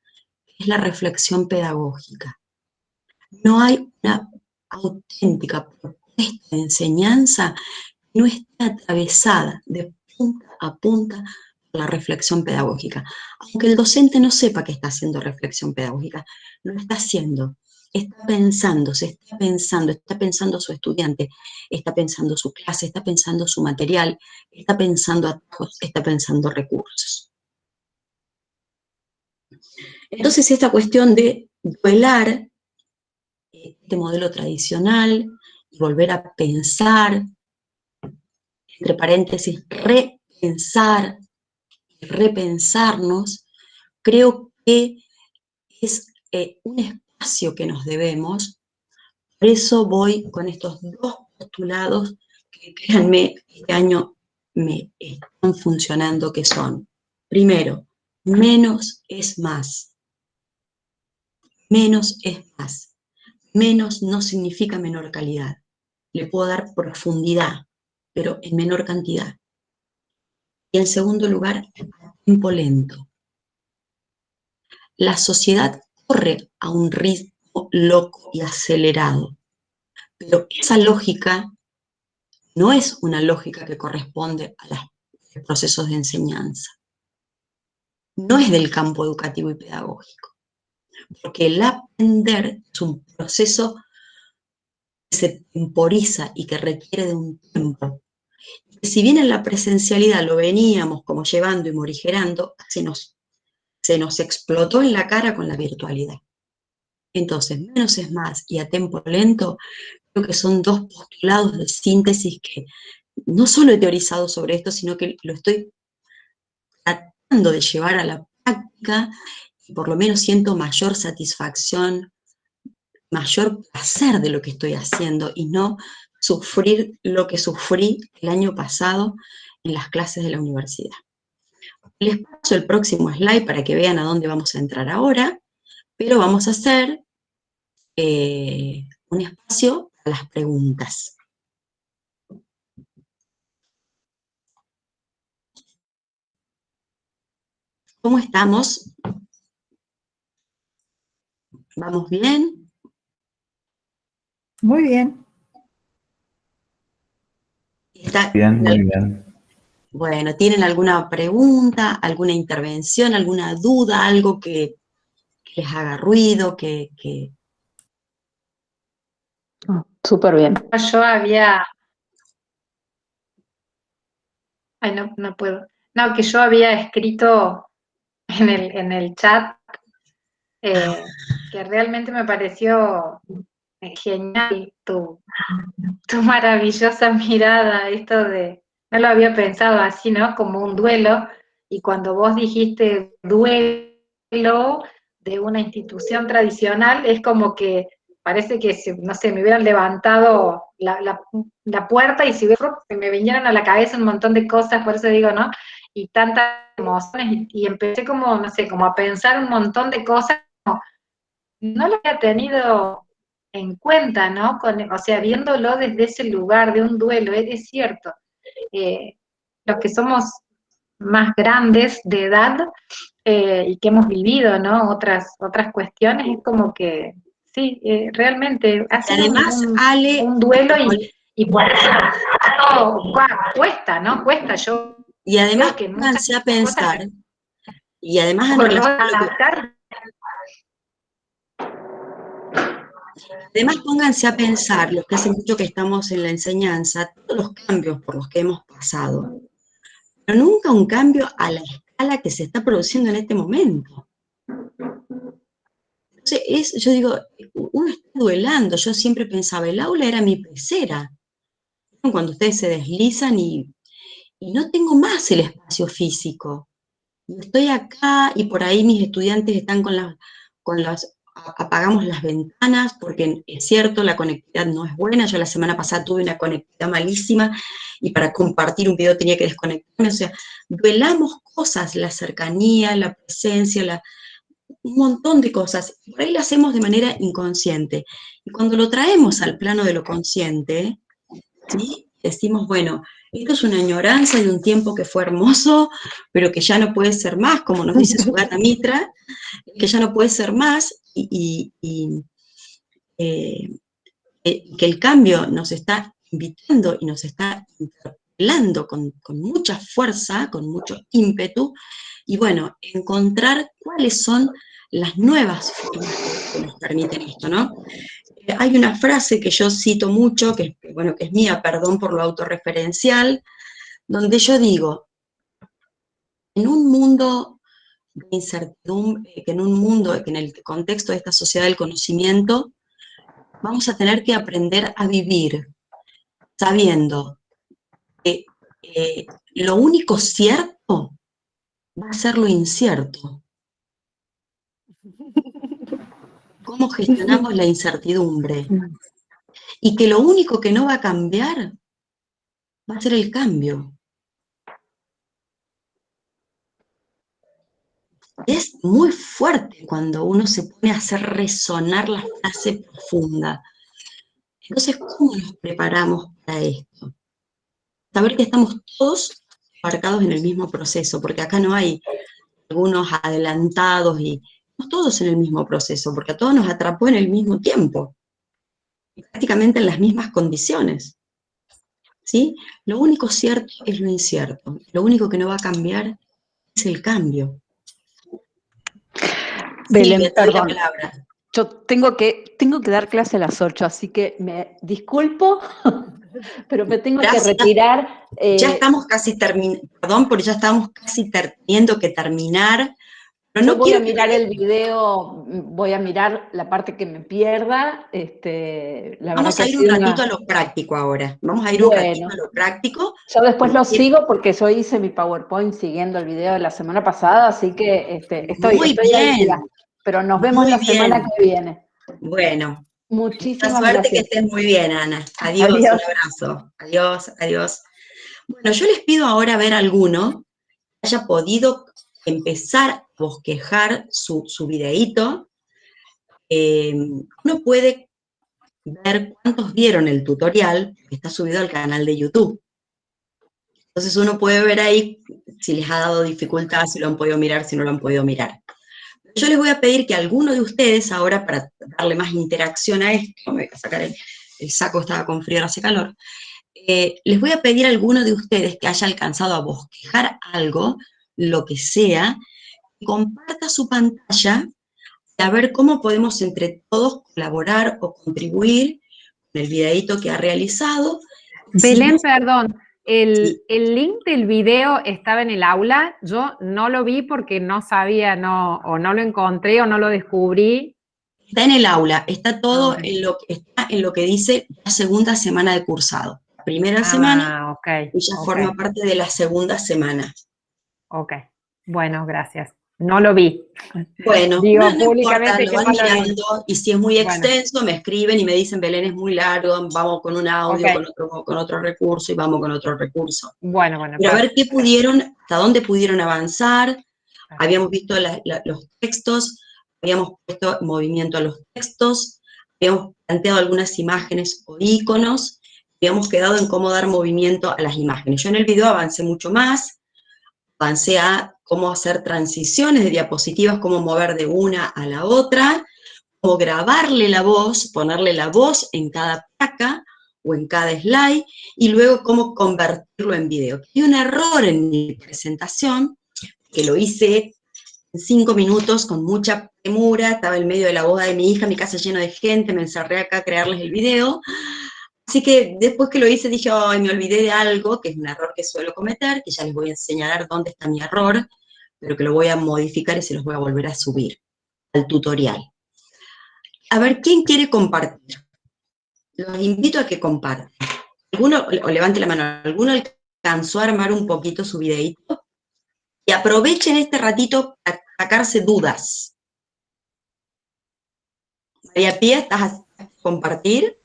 que es la reflexión pedagógica. No hay una auténtica propuesta de enseñanza que no esté atravesada de punta a punta por la reflexión pedagógica. Aunque el docente no sepa que está haciendo reflexión pedagógica, lo está haciendo. Está pensando, está pensando su estudiante, está pensando su clase, está pensando su material, está pensando atajos, está pensando recursos. Entonces, esta cuestión de duelar este modelo tradicional y volver a pensar, entre paréntesis, repensar y repensarnos, creo que es un espacio que nos debemos. Por eso voy con estos dos postulados que, créanme, este año me están funcionando, que son, primero, menos es más. Menos es más. Menos no significa menor calidad. Le puedo dar profundidad, pero en menor cantidad. Y en segundo lugar, tiempo lento. la sociedad corre a un ritmo loco y acelerado, pero esa lógica no es una lógica que corresponde a los procesos de enseñanza. No es del campo educativo y pedagógico, porque el aprender es un proceso que se temporiza y que requiere de un tiempo. Si bien en la presencialidad lo veníamos como llevando y morigerando, se nos explotó en la cara con la virtualidad. Entonces, menos es más y a tiempo lento, creo que son dos postulados de síntesis que no solo he teorizado sobre esto, sino que lo estoy tratando de llevar a la práctica y por lo menos siento mayor satisfacción, mayor placer de lo que estoy haciendo y no sufrir lo que sufrí el año pasado en las clases de la universidad. Les paso el próximo slide para que vean a dónde vamos a entrar ahora, pero vamos a hacer un espacio para las preguntas. ¿Cómo estamos? ¿Vamos bien? Muy bien. ¿Está Bien, muy bien. Bueno, ¿tienen alguna pregunta, alguna intervención, alguna duda, algo que les haga ruido, que... Súper bien. Yo había... Ay, no puedo. No, que yo había escrito en el chat que realmente me pareció genial tu maravillosa mirada, esto de, no lo había pensado así, ¿no? Como un duelo, y cuando vos dijiste duelo de una institución tradicional, es como que parece que, no sé, me hubieran levantado la puerta y se me vinieron a la cabeza un montón de cosas, por eso digo, ¿no? Y tantas emociones, y empecé como, no sé, como a pensar un montón de cosas, no lo había tenido en cuenta, ¿no? O sea, viéndolo desde ese lugar de un duelo, es cierto. Los que somos más grandes de edad y que hemos vivido, ¿no? Otras cuestiones, es como que, sí, realmente ha sido además, Ale, un duelo y por eso cuesta, ¿no? Cuesta, yo y además creo que pónganse a pensar, y además en relación a lo que... Además, pónganse a pensar, los que hace mucho que estamos en la enseñanza, todos los cambios por los que hemos pasado, pero nunca un cambio a la escala que se está produciendo en este momento. Entonces, yo digo, uno está duelando, yo siempre pensaba, el aula era mi pecera, cuando ustedes se deslizan y no tengo más el espacio físico. Estoy acá y por ahí mis estudiantes están apagamos las ventanas, porque es cierto, la conectividad no es buena. Yo la semana pasada tuve una conectividad malísima y para compartir un video tenía que desconectarme. O sea, duelamos cosas, la cercanía, la presencia, un montón de cosas. Por ahí lo hacemos de manera inconsciente. Y cuando lo traemos al plano de lo consciente, ¿sí? Decimos, bueno, esto es una añoranza de un tiempo que fue hermoso, pero que ya no puede ser más, como nos dice Sugata Mitra, que ya no puede ser más, y que el cambio nos está invitando y nos está interpelando con mucha fuerza, con mucho ímpetu, y bueno, encontrar cuáles son las nuevas formas que nos permiten esto, ¿no? Hay una frase que yo cito mucho, que es mía, perdón por lo autorreferencial, donde yo digo, en un mundo de incertidumbre, que en el contexto de esta sociedad del conocimiento, vamos a tener que aprender a vivir sabiendo que lo único cierto va a ser lo incierto. ¿Cómo gestionamos la incertidumbre? Y que lo único que no va a cambiar va a ser el cambio. Es muy fuerte cuando uno se pone a hacer resonar la frase profunda. Entonces, ¿cómo nos preparamos para esto? Saber que estamos todos embarcados en el mismo proceso, porque acá no hay algunos adelantados y estamos todos en el mismo proceso, porque a todos nos atrapó en el mismo tiempo, y prácticamente en las mismas condiciones. ¿Sí? Lo único cierto es lo incierto. Lo único que no va a cambiar es el cambio. Belén, Silvia, te doy la perdón. palabra. Yo tengo que dar clase a las 8, así que me disculpo, pero me tengo que Gracias. retirar. Ya estamos casi terminando, perdón, porque ya estamos casi teniendo que terminar. Pero Yo no voy a quiero mirar que... el video, voy a mirar la parte que me pierda. La verdad Vamos que a ha ir un sido ratito a una... lo práctico ahora. Vamos a ir un ratito a Bueno, lo práctico. yo después lo Porque sigo porque yo hice mi PowerPoint siguiendo el video de la semana pasada, así que estoy muy al día. bien, Pero nos vemos muy la semana bien. que viene. Bueno, mucha Muchísimas suerte, que gracias. estés muy bien, Ana. Adiós, un Adiós. abrazo. Adiós, adiós. Bueno, yo les pido ahora ver alguno que haya podido empezar a bosquejar su videíto. Uno puede ver cuántos vieron el tutorial, que está subido al canal de YouTube. Entonces uno puede ver ahí si les ha dado dificultad, si lo han podido mirar, si no lo han podido mirar. Yo les voy a pedir que alguno de ustedes, ahora para darle más interacción a esto, me voy a sacar el saco, estaba con frío, ahora hace calor, les voy a pedir a alguno de ustedes que haya alcanzado a bosquejar algo, lo que sea, que comparta su pantalla y a ver cómo podemos entre todos colaborar o contribuir con el videíto que ha realizado. Belén, Si no, perdón, sí, el link del video estaba en el aula, yo no lo vi porque no sabía, o no lo encontré o no lo descubrí. está en el aula, está todo Ok. en lo que dice la segunda semana de cursado. La primera semana Ok, y ya ok, forma parte de la segunda semana. ok. Bueno, gracias. No lo vi. Bueno, Digo no importa, públicamente lo que van no lo vi. mirando y si es muy Bueno, extenso me escriben y me dicen, Belén, es muy largo, vamos con un ok. audio, con otro recurso y vamos con otro recurso. Bueno, Pero a ver qué perfecto. pudieron, hasta dónde pudieron avanzar. Habíamos Perfecto. visto los textos, habíamos puesto movimiento a los textos, habíamos planteado algunas imágenes o iconos, habíamos quedado en cómo dar movimiento a las imágenes. Yo en el video avancé mucho más, avancé a cómo hacer transiciones de diapositivas, cómo mover de una a la otra, cómo grabarle la voz, ponerle la voz en cada placa o en cada slide, y luego cómo convertirlo en video. Hay un error en mi presentación, que lo hice en 5 minutos con mucha premura, estaba en medio de la boda de mi hija, mi casa llena de gente, me encerré acá a crearles el video. Así que después que lo hice dije, ay, me olvidé de algo, que es un error que suelo cometer, que ya les voy a enseñar dónde está mi error, pero que lo voy a modificar y se los voy a volver a subir al tutorial. A ver, ¿quién quiere compartir? Los invito a que compartan. ¿Alguno, o levante la mano, alguno alcanzó a armar un poquito su videíto? Y aprovechen este ratito para sacarse dudas. María Pía, ¿estás a compartir?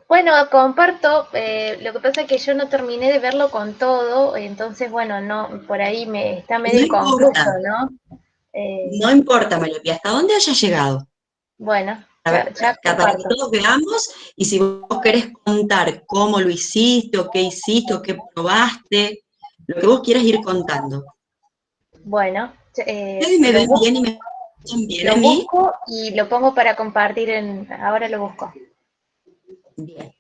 Bueno, comparto, lo que pasa es que yo no terminé de verlo con todo, entonces, bueno, no, por ahí me está No medio inconcluso, importa, ¿no? Eh, no importa, María Pía, hasta dónde haya llegado. bueno, A ver, ya para que comparto. todos veamos, y si vos querés contar cómo lo hiciste, o qué probaste, lo que vos quieras ir contando. Bueno, Ustedes me ven bien y me escuchan bien a lo mí. busco y lo pongo para compartir ahora lo busco. Bien.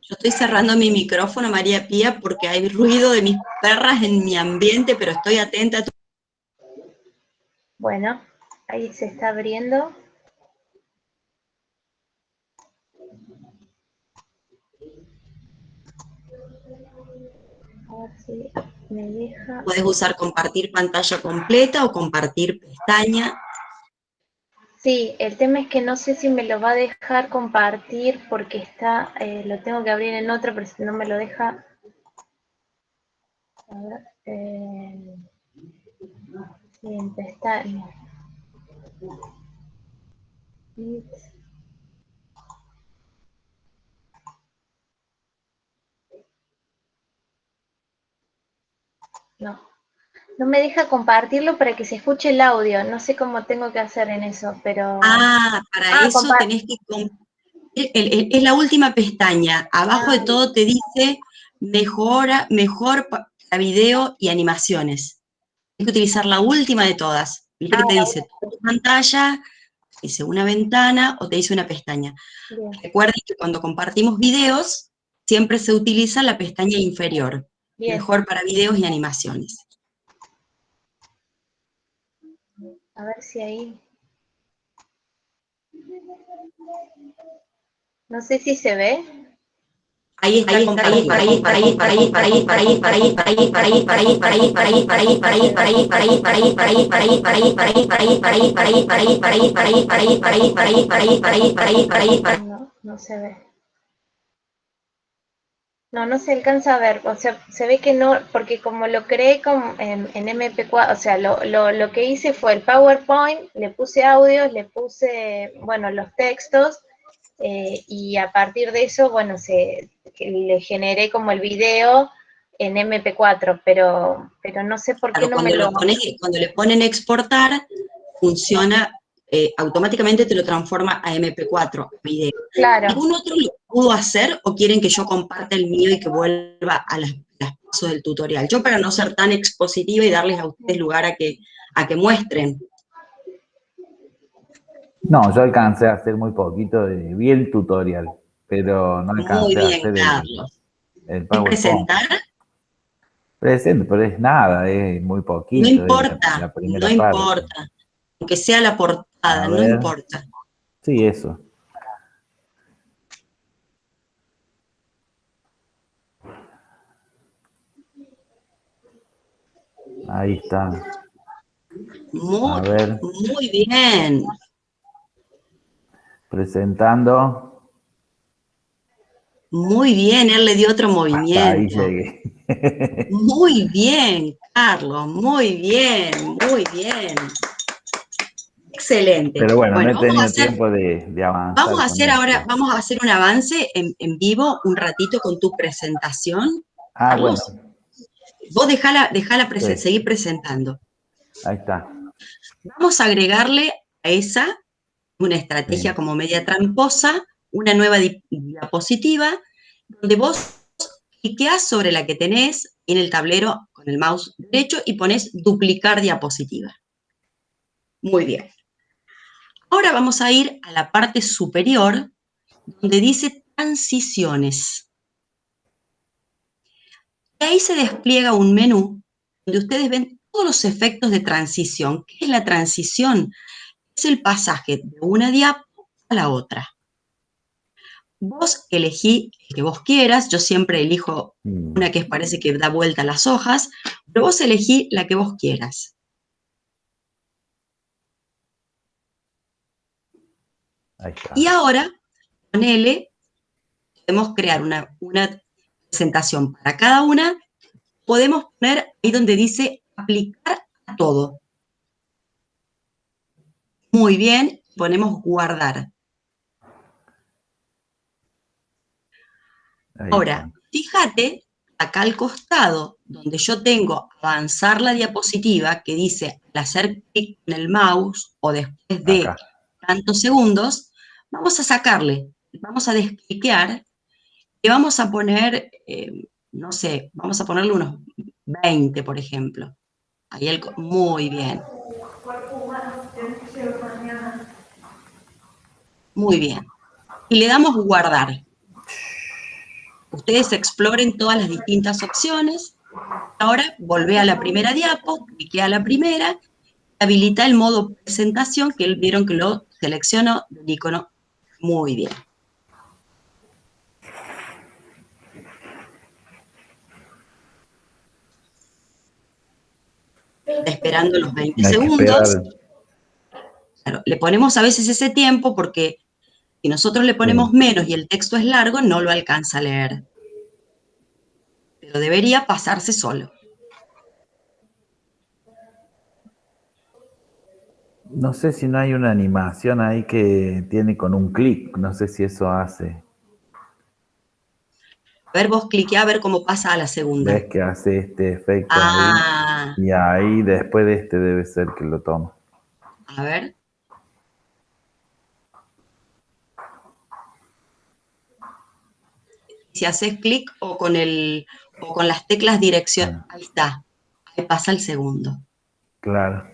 Yo estoy cerrando mi micrófono, María Pía, porque hay ruido de mis perras en mi ambiente, pero estoy atenta a tu... Bueno, ahí se está abriendo. A ver si me deja. Puedes usar compartir pantalla completa o compartir pestaña. Sí, el tema es que no sé si me lo va a dejar compartir porque está, lo tengo que abrir en otro, pero si no me lo deja. A ver, sí, en pestaña. No. No me deja compartirlo para que se escuche el audio. No sé cómo tengo que hacer en eso, pero... Para eso tenés que... Es la última pestaña. Abajo de todo te dice mejor para video y animaciones. Tienes que utilizar la última de todas. Viste que te dice tu pantalla, dice una ventana o te dice una pestaña. Bien. Recuerden que cuando compartimos videos, siempre se utiliza la pestaña inferior. Bien. Mejor para videos y animaciones. A ver si ahí... No sé si se ve. Ahí está compartido. No, no se ve. No, no se alcanza a ver, o sea, se ve que no, porque como lo creé en MP4, o sea, lo que hice fue el PowerPoint, le puse audios, le puse, bueno, los textos, y a partir de eso, bueno, le generé como el video en MP4, pero no sé por qué Claro, no me lo... cuando le ponen exportar, funciona, automáticamente te lo transforma a MP4, video. Claro. ¿Algún otro lo pudo hacer o quieren que yo comparta el mío y que vuelva a las pasos del tutorial? Yo, para no ser tan expositiva y darles a ustedes lugar a que muestren. No, yo alcancé a hacer muy poquito, vi el tutorial, pero no alcancé a hacer el PowerPoint. ¿Presentar? Presente, pero es nada, es muy poquito. No importa, no importa. Aunque sea la portada, no importa. Sí, eso. Ahí está. Muy bien. Presentando. Muy bien, él le dio otro movimiento. Ahí llegué. Muy bien, Carlos, muy bien, muy bien. Excelente. Pero bueno, no he tenido tiempo de avanzar. Vamos a hacer un avance en vivo un ratito con tu presentación. Carlos, bueno. Vos seguir presentando. Ahí está. Vamos a agregarle a esa una estrategia como media tramposa, una nueva diapositiva, donde vos cliqueás sobre la que tenés en el tablero con el mouse derecho y pones duplicar diapositiva. Muy bien. Ahora vamos a ir a la parte superior, donde dice transiciones. Y ahí se despliega un menú donde ustedes ven todos los efectos de transición. ¿Qué es la transición? Es el pasaje de una diapo a la otra. Vos elegí el que vos quieras, yo siempre elijo una que parece que da vuelta a las hojas, pero vos elegí la que vos quieras. Ahí está. Y ahora, con L, podemos crear una presentación para cada una. Podemos poner ahí donde dice aplicar a todo. Muy bien, ponemos guardar. Ahora, fíjate, acá al costado, donde yo tengo avanzar la diapositiva, que dice al hacer clic con el mouse o después de tantos segundos, vamos a sacarle, vamos a descliquear y vamos a poner, no sé, vamos a ponerle unos 20, por ejemplo. Ahí muy bien. Muy bien. Y le damos guardar. Ustedes exploren todas las distintas opciones. Ahora volvé a la primera diapo, cliqué a la primera, habilita el modo presentación, que vieron que lo seleccionó del icono. Muy bien. Esperando los 20 segundos. Claro, le ponemos a veces ese tiempo porque si nosotros le ponemos menos y el texto es largo, no lo alcanza a leer. Pero debería pasarse solo. No sé si no hay una animación ahí que tiene con un clic. No sé si eso hace. A ver, vos cliqueá a ver cómo pasa a la segunda. Ves que hace este efecto Ah, ahí. Y ahí después de este debe ser que lo toma. a ver. Si haces clic o con las teclas dirección, ahí está. Ahí pasa el segundo. Claro.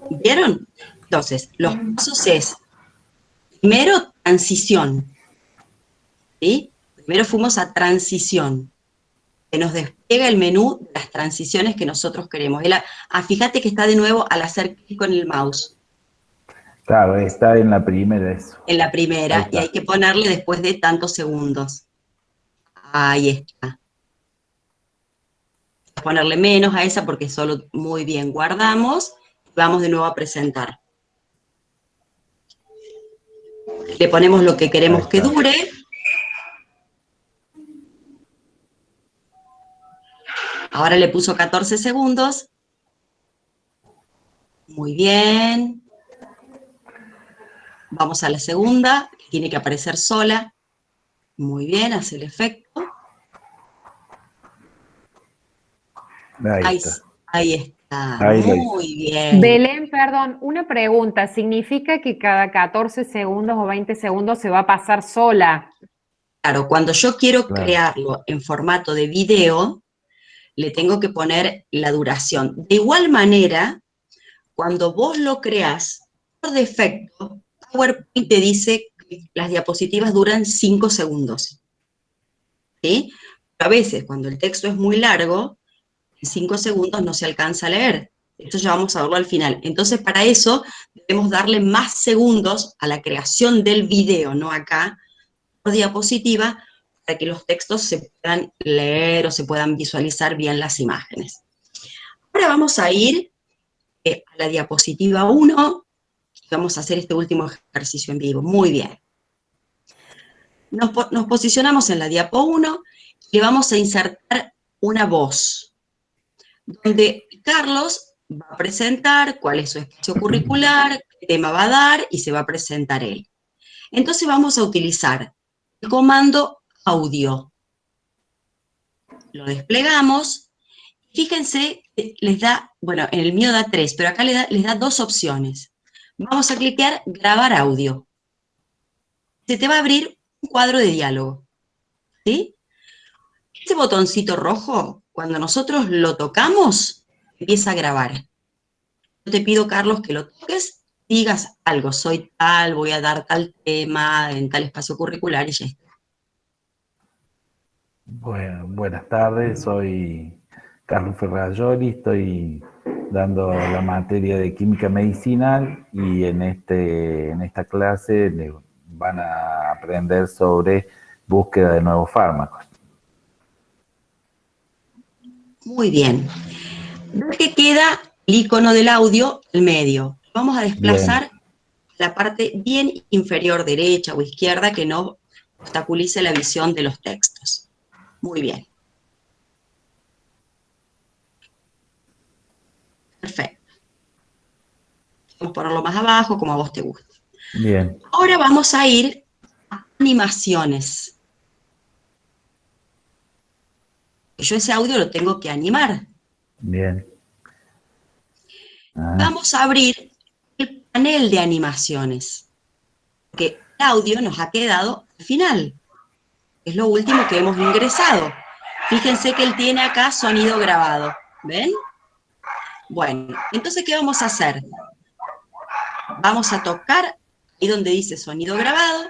¿Vieron? Entonces, los pasos es, primero, transición. ¿Sí? Primero fuimos a transición, que nos despliega el menú de las transiciones que nosotros queremos. Fíjate que está de nuevo al hacer clic con el mouse. Claro, está en la primera eso. En la primera, y hay que ponerle después de tantos segundos. Ahí está. Ponerle menos a esa porque solo muy bien guardamos. Vamos de nuevo a presentar. Le ponemos lo que queremos que dure. Ahora le puso 14 segundos. Muy bien. Vamos a la segunda, que tiene que aparecer sola. Muy bien, hace el efecto. Ahí está. Muy bien. Belén, perdón, una pregunta. ¿Significa que cada 14 segundos o 20 segundos se va a pasar sola? Claro, cuando yo quiero crearlo en formato de video, le tengo que poner la duración. De igual manera, cuando vos lo creás, por defecto, PowerPoint te dice que las diapositivas duran 5 segundos. ¿Sí? Pero a veces, cuando el texto es muy largo, en 5 segundos no se alcanza a leer. Esto ya vamos a verlo al final. Entonces, para eso, debemos darle más segundos a la creación del video, no acá, por diapositiva, para que los textos se puedan leer o se puedan visualizar bien las imágenes. Ahora vamos a ir a la diapositiva 1, y vamos a hacer este último ejercicio en vivo. Muy bien. Nos posicionamos en la diapo 1 y le vamos a insertar una voz, donde Carlos va a presentar cuál es su espacio curricular, qué tema va a dar y se va a presentar él. Entonces vamos a utilizar el comando audio. Lo desplegamos. Fíjense, les da, bueno, en el mío da 3, pero acá les da 2 opciones. Vamos a cliquear grabar audio. Se te va a abrir un cuadro de diálogo. ¿Sí? Este botoncito rojo, cuando nosotros lo tocamos, empieza a grabar. Yo te pido, Carlos, que lo toques, digas algo, soy tal, voy a dar tal tema en tal espacio curricular y ya está. Bueno, buenas tardes, soy Carlos Ferrajoli, estoy dando la materia de química medicinal y en esta clase van a aprender sobre búsqueda de nuevos fármacos. Muy bien. Ve que queda el icono del audio al medio. Vamos a desplazar a la parte bien inferior, derecha o izquierda, que no obstaculice la visión de los textos. Muy bien. Perfecto. Vamos a ponerlo más abajo, como a vos te gusta. Bien. Ahora vamos a ir a animaciones. Yo ese audio lo tengo que animar. Bien. Vamos a abrir el panel de animaciones, porque el audio nos ha quedado al final. Es lo último que hemos ingresado. Fíjense que él tiene acá sonido grabado. ¿Ven? Bueno, entonces, ¿qué vamos a hacer? Vamos a tocar ahí donde dice sonido grabado,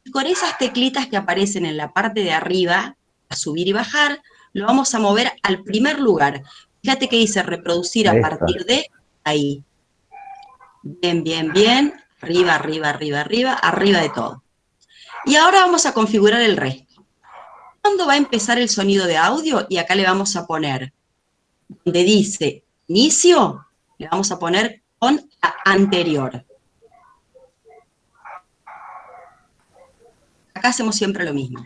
y con esas teclitas que aparecen en la parte de arriba, a subir y bajar, lo vamos a mover al primer lugar. Fíjate que dice reproducir a partir de ahí. Bien, bien, bien. Arriba, arriba, arriba, arriba, arriba de todo. Y ahora vamos a configurar el resto. ¿Cuándo va a empezar el sonido de audio? Y acá le vamos a poner, donde dice inicio, le vamos a poner con la anterior. Acá hacemos siempre lo mismo.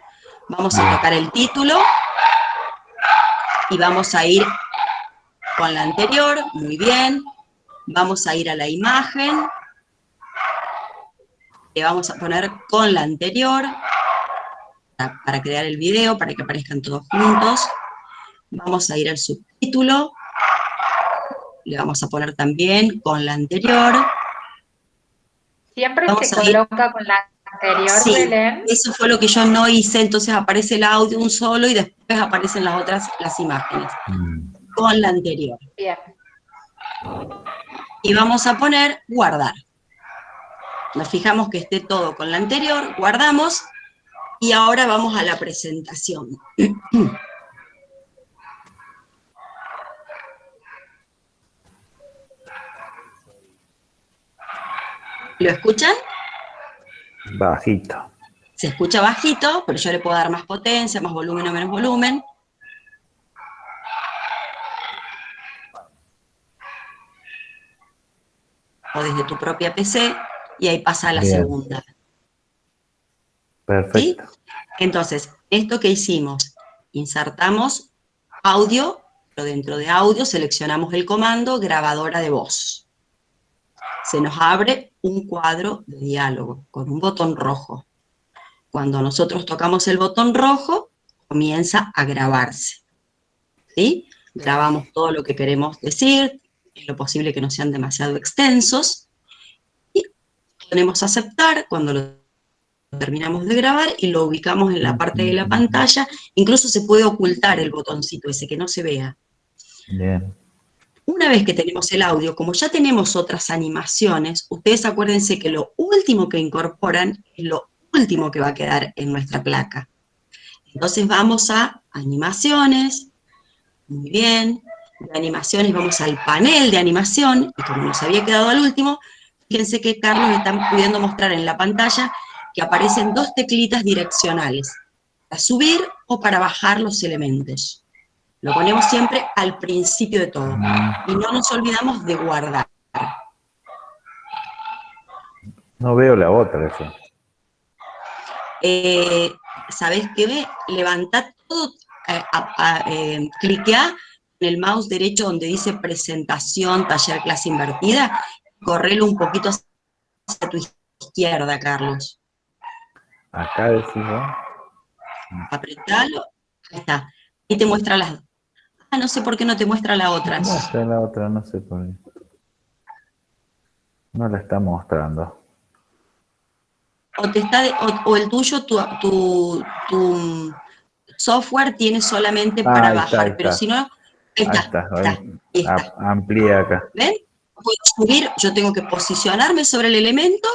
Vamos a tocar el título y vamos a ir con la anterior, muy bien. Vamos a ir a la imagen. Le vamos a poner con la anterior, para crear el video, para que aparezcan todos juntos. Vamos a ir al subtítulo, le vamos a poner también con la anterior. Siempre Vamos se a ir- coloca con la anterior, Sí, Belén. eso fue lo que yo no hice, entonces aparece el audio un solo y después aparecen las otras, las imágenes. Con la anterior. Bien. Y vamos a poner guardar. Nos fijamos que esté todo con la anterior, guardamos, y ahora vamos a la presentación. ¿Lo escuchan? Bajito. Se escucha bajito, pero yo le puedo dar más potencia, más volumen o menos volumen. O desde tu propia PC, y ahí pasa a la Bien. segunda. Perfecto. ¿Sí? Entonces, esto que hicimos, insertamos audio, pero dentro de audio seleccionamos el comando grabadora de voz. Se nos abre un cuadro de diálogo con un botón rojo. Cuando nosotros tocamos el botón rojo, comienza a grabarse. ¿Sí? Grabamos todo lo que queremos decir, es lo posible que no sean demasiado extensos, y ponemos aceptar cuando lo terminamos de grabar y lo ubicamos en la parte de la pantalla. Incluso se puede ocultar el botoncito ese, que no se vea. Bien. Una vez que tenemos el audio, como ya tenemos otras animaciones, ustedes acuérdense que lo último que incorporan es lo último que va a quedar en nuestra placa. Entonces vamos a animaciones, muy bien, de animaciones vamos al panel de animación, y como nos había quedado al último, fíjense que Carlos está pudiendo mostrar en la pantalla que aparecen dos teclitas direccionales, para subir o para bajar los elementos. Lo ponemos siempre al principio de todo, y no nos olvidamos de guardar. No veo la otra, eso. ¿Sabés qué? Levantá todo, cliqueá en el mouse derecho donde dice presentación, taller, clase invertida, correlo un poquito hacia tu izquierda, Carlos. Acá decimos. Apretalo, ahí está. Ahí te muestra las... Ah, no sé por qué no te muestra la otra. No está la otra, no sé por qué. No la está mostrando. O, te está o el tuyo, tu software tiene solamente para ahí bajar, está. pero si no, ahí está. Ahí está. Amplía acá. ¿Ven? Puedo subir, yo tengo que posicionarme sobre el elemento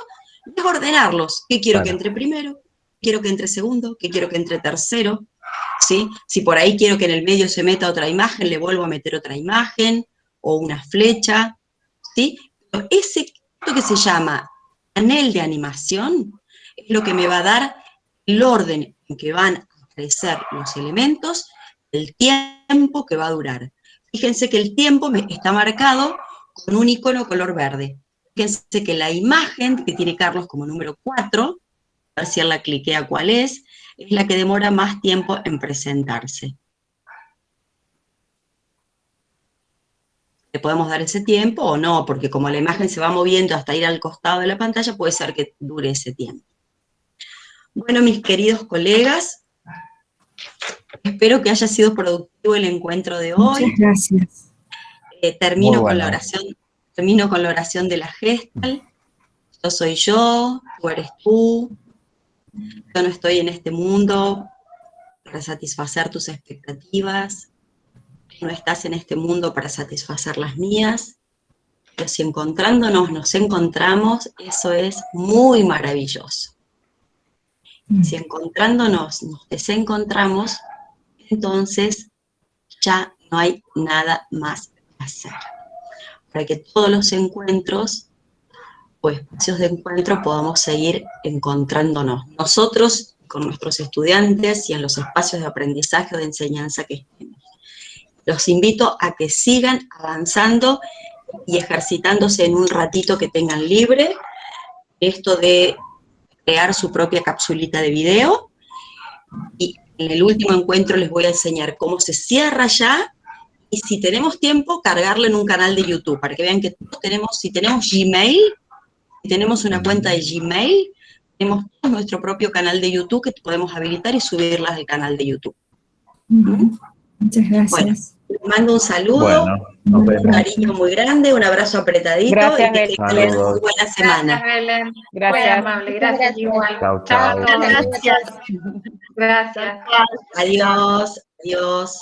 y ordenarlos. ¿Qué quiero que entre primero? ¿Quiero que entre segundo? ¿Qué quiero que entre tercero? ¿Sí? Si por ahí quiero que en el medio se meta otra imagen, le vuelvo a meter otra imagen o una flecha. ¿Sí? Pero esto que se llama panel de animación es lo que me va a dar el orden en que van a aparecer los elementos, el tiempo que va a durar. Fíjense que el tiempo está marcado con un icono color verde. Fíjense que la imagen que tiene Carlos como número 4, a ver si él la cliquea cuál es la que demora más tiempo en presentarse. Le podemos dar ese tiempo o no, porque como la imagen se va moviendo hasta ir al costado de la pantalla, puede ser que dure ese tiempo. Bueno, mis queridos colegas, espero que haya sido productivo el encuentro de hoy. Muchas gracias. Termino con la oración de la Gestalt. Yo soy yo, tú eres tú. Yo no estoy en este mundo para satisfacer tus expectativas. No estás en este mundo para satisfacer las mías. Pero si encontrándonos nos encontramos, eso es muy maravilloso. Si encontrándonos nos desencontramos, entonces ya no hay nada más que hacer. Para que todos los encuentros o espacios de encuentro podamos seguir encontrándonos. Nosotros con nuestros estudiantes y en los espacios de aprendizaje o de enseñanza que estemos. Los invito a que sigan avanzando y ejercitándose en un ratito que tengan libre. Esto de crear su propia capsulita de video, y en el último encuentro les voy a enseñar cómo se cierra ya, y si tenemos tiempo, cargarlo en un canal de YouTube, para que vean que todos tenemos, si tenemos Gmail, si tenemos una cuenta de Gmail, tenemos nuestro propio canal de YouTube que podemos habilitar y subirlas al canal de YouTube. Muchas gracias. Bueno, les mando un saludo, Bueno, nos un vemos. cariño muy grande, un abrazo apretadito Gracias, y que tengan Belén. muy buena semana. Gracias, Belén. Muy Gracias. amable, gracias igual. Chau, Chao a chau. todos. Gracias. Gracias. Adiós, adiós.